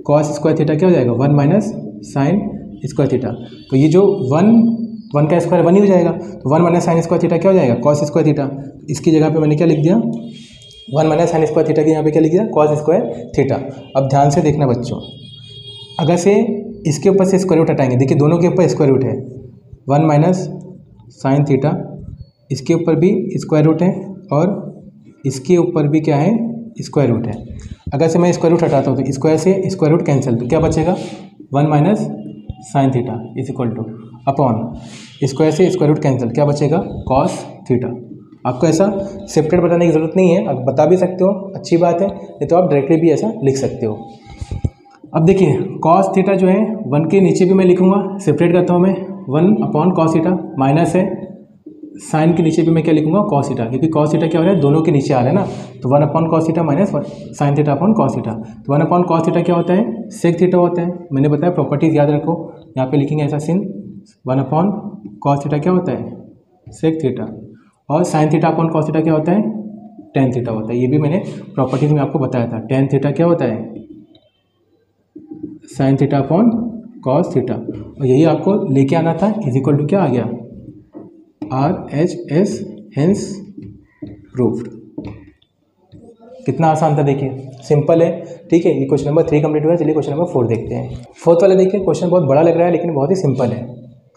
कॉस स्क्वायर थीटा क्या हो जाएगा, 1 माइनस साइन स्क्वायर थीटा। तो ये जो 1 का स्क्वायर 1 ही हो जाएगा। तो 1 माइनस साइन स्क्वायर थीटा क्या हो जाएगा, कॉस स्क्वायर थीटा। इसकी जगह पे मैंने क्या लिख दिया, 1 माइनस साइन स्क्वायर थीटा की यहाँ पे क्या लिख दिया, कॉस स्क्वायर थीटा। अब ध्यान से देखना बच्चों, अगर से इसके ऊपर से स्क्वायर रूट हटाएंगे, देखिए दोनों के ऊपर स्क्वायर रूट है। 1 माइनस साइन थीटा, इसके ऊपर भी स्क्वायर रूट है और इसके ऊपर भी क्या है, स्क्वायर रूट है। अगर से मैं स्क्वायर रूट हटाता हूँ तो स्क्वायर से स्क्वायर रूट कैंसिल, तो क्या बचेगा, 1 minus sine theta is equal two upon square से स्क्वायर रूट कैंसिल, क्या बचेगा, कॉस थीटा। आपको ऐसा सेपरेट बताने की ज़रूरत नहीं है, आप बता भी सकते हो, अच्छी बात है, नहीं तो आप डायरेक्टली भी ऐसा लिख सकते हो। अब देखिए कॉस थीटा जो है 1 के नीचे भी मैं लिखूंगा, सेपरेट करता हूँ मैं, 1 अपॉन कॉस थीटा, माइनस है साइन के नीचे भी मैं क्या लिखूंगा, कॉस थीटा, क्योंकि कॉस थीटा क्या हो रहा है, दोनों के नीचे आ रहा है ना। तो 1 upon cos theta minus sine theta upon cos theta. तो 1 अपॉन कॉस थीटा क्या होता है, सेक थीटा होता है। मैंने बताया प्रॉपर्टीज याद रखो, यहाँ पे लिखेंगे ऐसा सिन 1 अपॉन कॉस थीटा क्या होता है, सेक थीटा, और sign theta upon cos theta क्या होता है, टेन थीटा होता है। ये भी मैंने प्रॉपर्टीज में आपको बताया था। टेन थीटा क्या होता है, sine theta upon cos theta, और यही आपको लेके आना था। इज इक्वल टू क्या आ गया, RHS, हेंस प्रूव्ड। कितना आसान था, देखिए सिंपल है, ठीक है। ये क्वेश्चन नंबर 3 कंप्लीट हुआ। चलिए क्वेश्चन नंबर 4 देखते हैं। 4th वाला देखिए, क्वेश्चन बहुत बड़ा लग रहा है लेकिन बहुत ही सिंपल है।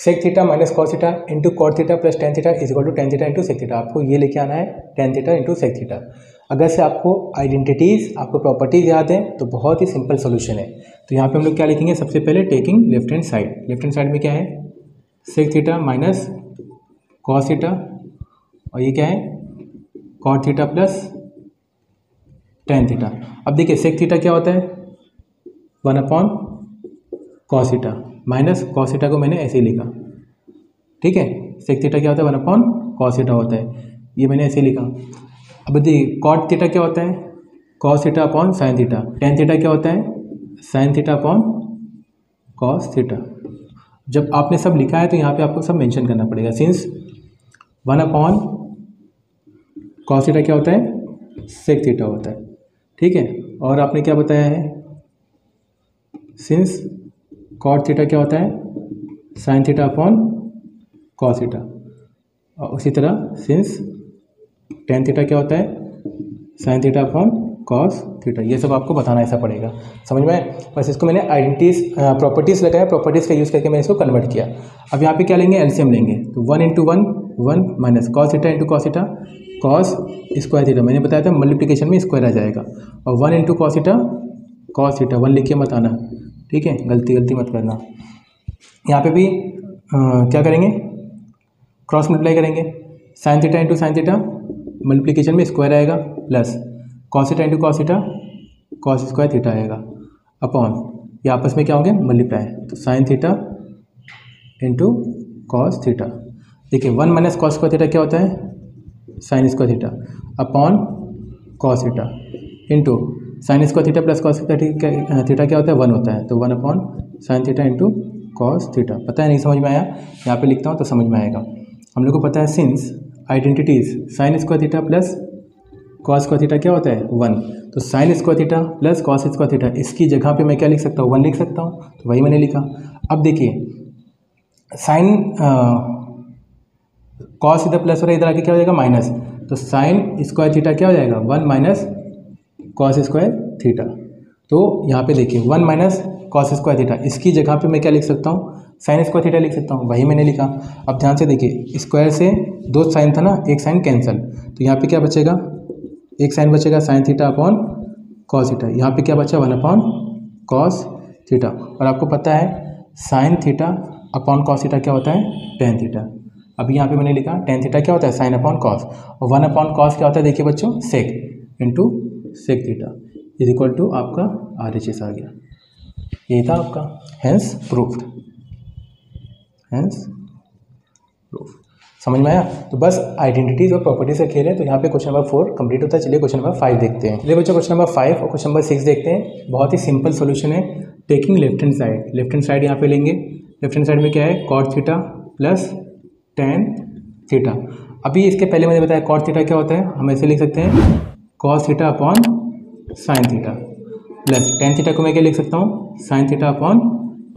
Sec theta minus cos theta into cot theta plus tan theta is equal to tan theta into sec theta. आपको ये लेके आना है, tan theta into sec theta. अगर से आपको आइडेंटिटीज़, आपको प्रॉपर्टीज़ याद है तो बहुत ही सिंपल सोल्यूशन है। तो यहाँ पे हम लोग क्या लिखेंगे, सबसे पहले taking left hand side. Left hand side में क्या है, sec theta minus cos theta, और ये क्या है, cot theta plus tan theta. अब देखिए सेक थीटा क्या होता है, 1 upon cos theta, minus cos theta को मैंने ऐसे ही लिखा, ठीक है। सेक थीटा क्या होता है, 1 अपॉन कॉस थीटा होता है, ये मैंने ऐसे लिखा। अब देखिए कॉट थीटा क्या होता है, cos theta upon sine theta. Tan theta क्या होता है, sine theta upon cos theta. जब आपने सब लिखा है तो यहाँ पे आपको सब मेंशन करना पड़ेगा। सिंस 1 अपॉन कॉस थीटा क्या होता है, सेक थीटा होता है, ठीक है। और आपने क्या बताया है, सिंस कॉट थीटा क्या होता है, sine theta upon cos theta. और उसी तरह सिंस टेन थीटा क्या होता है, sine theta upon cos theta. ये सब आपको बताना ऐसा पड़ेगा, समझ में आए। बस इसको मैंने आइडेंटिटीज प्रॉपर्टीज़ लगाया, प्रॉपर्टीज़ का यूज़ करके मैंने इसको कन्वर्ट किया। अब यहाँ पे क्या लेंगे, एलसीएम लेंगे। तो 1 into 1 1 minus cos theta into cos theta, cos square theta. मैंने बताया था मल्टीप्लिकेशन में स्क्वायर आ जाएगा। और 1 into cos theta, cos theta 1 लिख के मत आना, ठीक है, गलती मत करना। यहाँ पे भी क्या करेंगे, क्रॉस मल्टीप्लाई करेंगे। Sign theta into sine theta, multiplication में स्क्वायर आएगा, plus cos theta into cos theta, cos square theta आएगा, अपॉन ये आपस में क्या होंगे, मल्टीप्लाई। तो sign theta into cos theta. देखिए 1 माइनस कॉस स्क्वायर थीटा क्या होता है, sine square theta, upon cos theta into sign square theta plus cos theta क्या होता है, 1 होता है। तो 1 upon sine theta into cos theta. पता है नहीं समझ में आया, यहाँ पे लिखता हूँ तो समझ में आएगा। हम लोग को पता है since identities sign square theta plus cos square theta क्या होता है, 1। तो sine square theta plus cos square theta, इसकी जगह पे मैं क्या लिख सकता हूँ, 1 लिख सकता हूँ। तो वही मैंने लिखा। अब देखिए साइन कॉस इधर प्लस हो रहा है, इधर आके क्या हो जाएगा, माइनस। तो साइन स्क्वायर थीटा क्या हो जाएगा, 1 माइनस कॉस स्क्वायर थीटा। तो यहाँ पे देखिए 1 माइनस कॉस स्क्वायर थीटा, इसकी जगह पे मैं क्या लिख सकता हूँ, साइन स्क्वायर थीटा लिख सकता हूँ, वही मैंने लिखा। अब ध्यान से देखिए, स्क्वायर से 2 साइन था ना, एक साइन कैंसिल, तो यहाँ पे क्या बचेगा, एक साइन बचेगा, sign theta upon cos theta. यहाँ पे क्या बचा, 1 अपॉन कॉस थीटा। और आपको पता है sine theta upon cos theta क्या होता है, टेन थीटा। अभी यहाँ पे मैंने लिखा टेन थीटा क्या होता है, साइन अपॉन कॉस, और 1 अपॉन कॉस क्या होता है, देखिए बच्चों, sec into sec theta is equal to आपका RHS आ गया। यही था आपका, हेंस प्रूफ्ड, हेंस प्रूफ। समझ में आया? तो बस आइडेंटिटीज और प्रॉपर्टीज का खेल है। तो यहाँ पे क्वेश्चन नंबर 4 कंप्लीट होता है। चलिए क्वेश्चन नंबर 5 देखते हैं। चलिए बच्चों क्वेश्चन नंबर 5 और क्वेश्चन नंबर 6 देखते हैं। बहुत ही सिंपल सोल्यूशन है। टेकिंग लेफ्ट हैंड साइड यहाँ पे लेंगे। लेफ्ट हैंड साइड में क्या है, cot theta plus tan theta. अभी इसके पहले मैंने बताया कॉट थीटा क्या होता है, हम ऐसे लिख सकते हैं cos theta upon sine theta, plus tan theta को मैं क्या लिख सकता हूँ, sign theta upon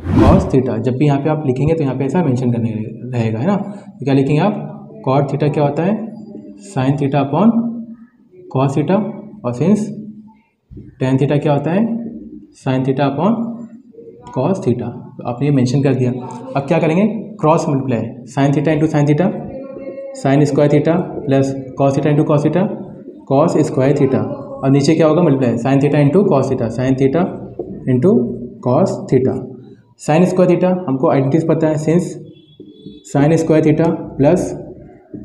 cos theta. जब भी यहाँ पे आप लिखेंगे तो यहाँ पे ऐसा मेंशन करने रहेगा, है ना। तो क्या लिखेंगे आप, कॉट थीटा क्या होता है, sine theta upon cos theta, और सिंस टेन थीटा क्या होता है, sine theta upon cos theta. तो आपने ये मेंशन कर दिया। अब क्या करेंगे, cross multiply, sign theta into sine theta, sign square theta plus cos theta into cos theta, cos square theta, और नीचे क्या होगा multiply, sign theta into cos theta, sine theta into cos theta. Sign square theta हमको identities पता है, since sine square theta plus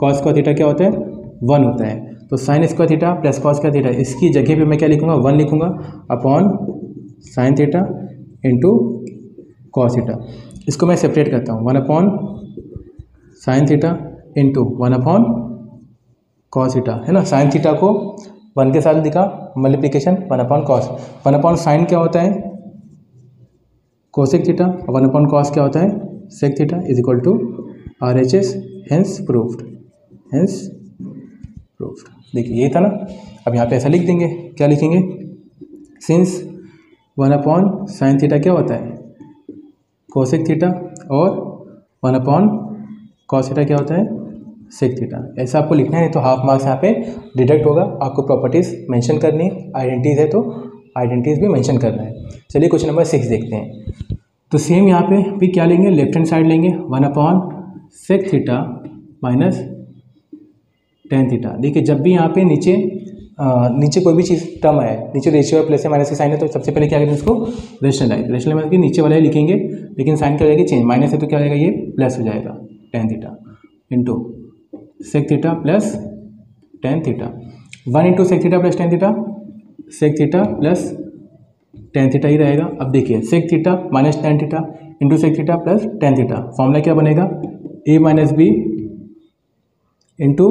cos square theta क्या होता है, 1 होता है। तो sine square theta plus cos square theta, इसकी जगह पे मैं क्या लिखूंगा, 1 लिखूंगा upon sine theta into cos theta. इसको मैं सेपरेट करता हूँ, 1 upon sine theta into 1 upon cos theta, है ना। साइन थीटा को 1 के साथ लिखा, multiplication 1 upon cos, 1 upon sign क्या होता है, कोसेक थीटा, 1 अपॉन कॉस क्या होता है, sec theta, is equal to RHS, hence proved, hence proved. देखिए ये था ना। अब यहाँ पे ऐसा लिख देंगे, क्या लिखेंगे, सिंस 1 अपॉन साइन थीटा क्या होता है, कोसेक थीटा, और 1 अपॉन कॉस थीटा क्या होता है, सेक थीटा। ऐसा आपको लिखना है, तो हाफ मार्क्स यहाँ पे डिडक्ट होगा। आपको प्रॉपर्टीज़ मेंशन करनी है, आइडेंटिटीज़ है तो आइडेंटिटीज़ भी मेंशन करना है। चलिए क्वेश्चन नंबर 6 देखते हैं। तो सेम यहाँ पे भी क्या लेंगे, लेफ्ट हैंड साइड लेंगे, 1 upon sec theta minus tan theta. देखिए जब भी यहाँ पे नीचे कोई भी चीज़ टर्म आए, नीचे रेशियो प्लस या माइनस के साइन है, तो सबसे पहले क्या करेंगे, इसको रेशनलाइज मतलब कि नीचे वाला ही लिखेंगे, लेकिन साइन क्या हो जाएगी, चेंज, माइनस है तो क्या हो जाएगा, ये प्लस हो जाएगा, tan theta into sec theta plus tan theta, 1 into sec theta plus tan theta, sec theta plus tan theta ही रहेगा। अब देखिए sec theta minus tan theta into sec theta plus tan theta, formula क्या बनेगा, A minus B into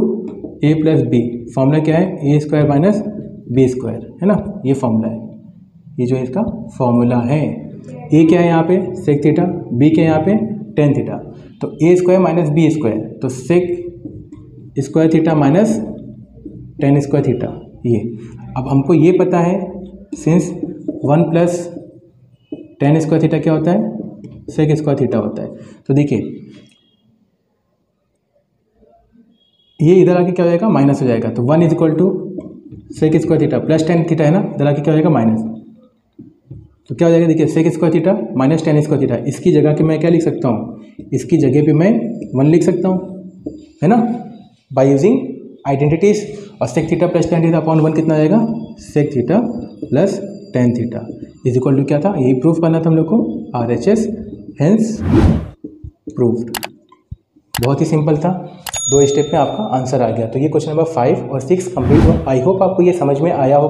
A plus B. Formula क्या है, A square minus B square, है ना, ये फॉर्मूला है, ये जो इसका फॉर्मूला है। ए क्या है यहाँ पे, सेक थीटा, बी क्या है यहाँ पे, टेन थीटा। तो A square minus B square, तो sec square theta minus tan square theta, ये। अब हमको ये पता है, since 1 plus tan square theta क्या होता है, सेक स्क्वायर थीटा होता है। तो देखिए ये इधर आके क्या हो जाएगा, माइनस हो जाएगा, तो 1 is equal to sec square theta plus tan theta, है ना, इधर आके क्या हो जाएगा, माइनस। तो क्या हो जाएगा, देखिए sec square theta minus tan square theta, इसकी जगह के मैं क्या लिख सकता हूँ, इसकी जगह पे मैं 1 लिख सकता हूँ, है ना, बाय यूजिंग आइडेंटिटीज। और sec theta plus tan theta upon 1 कितना आ जाएगा, sec theta plus tan theta is equal to क्या था, यही प्रूफ करना था हम लोग को, RHS, हेंस प्रूफ्ड। बहुत ही सिंपल था, 2 स्टेप में आपका आंसर आ गया। तो ये क्वेश्चन नंबर 5 और 6 कंप्लीट हुआ। आई होप आपको ये समझ में आया हो।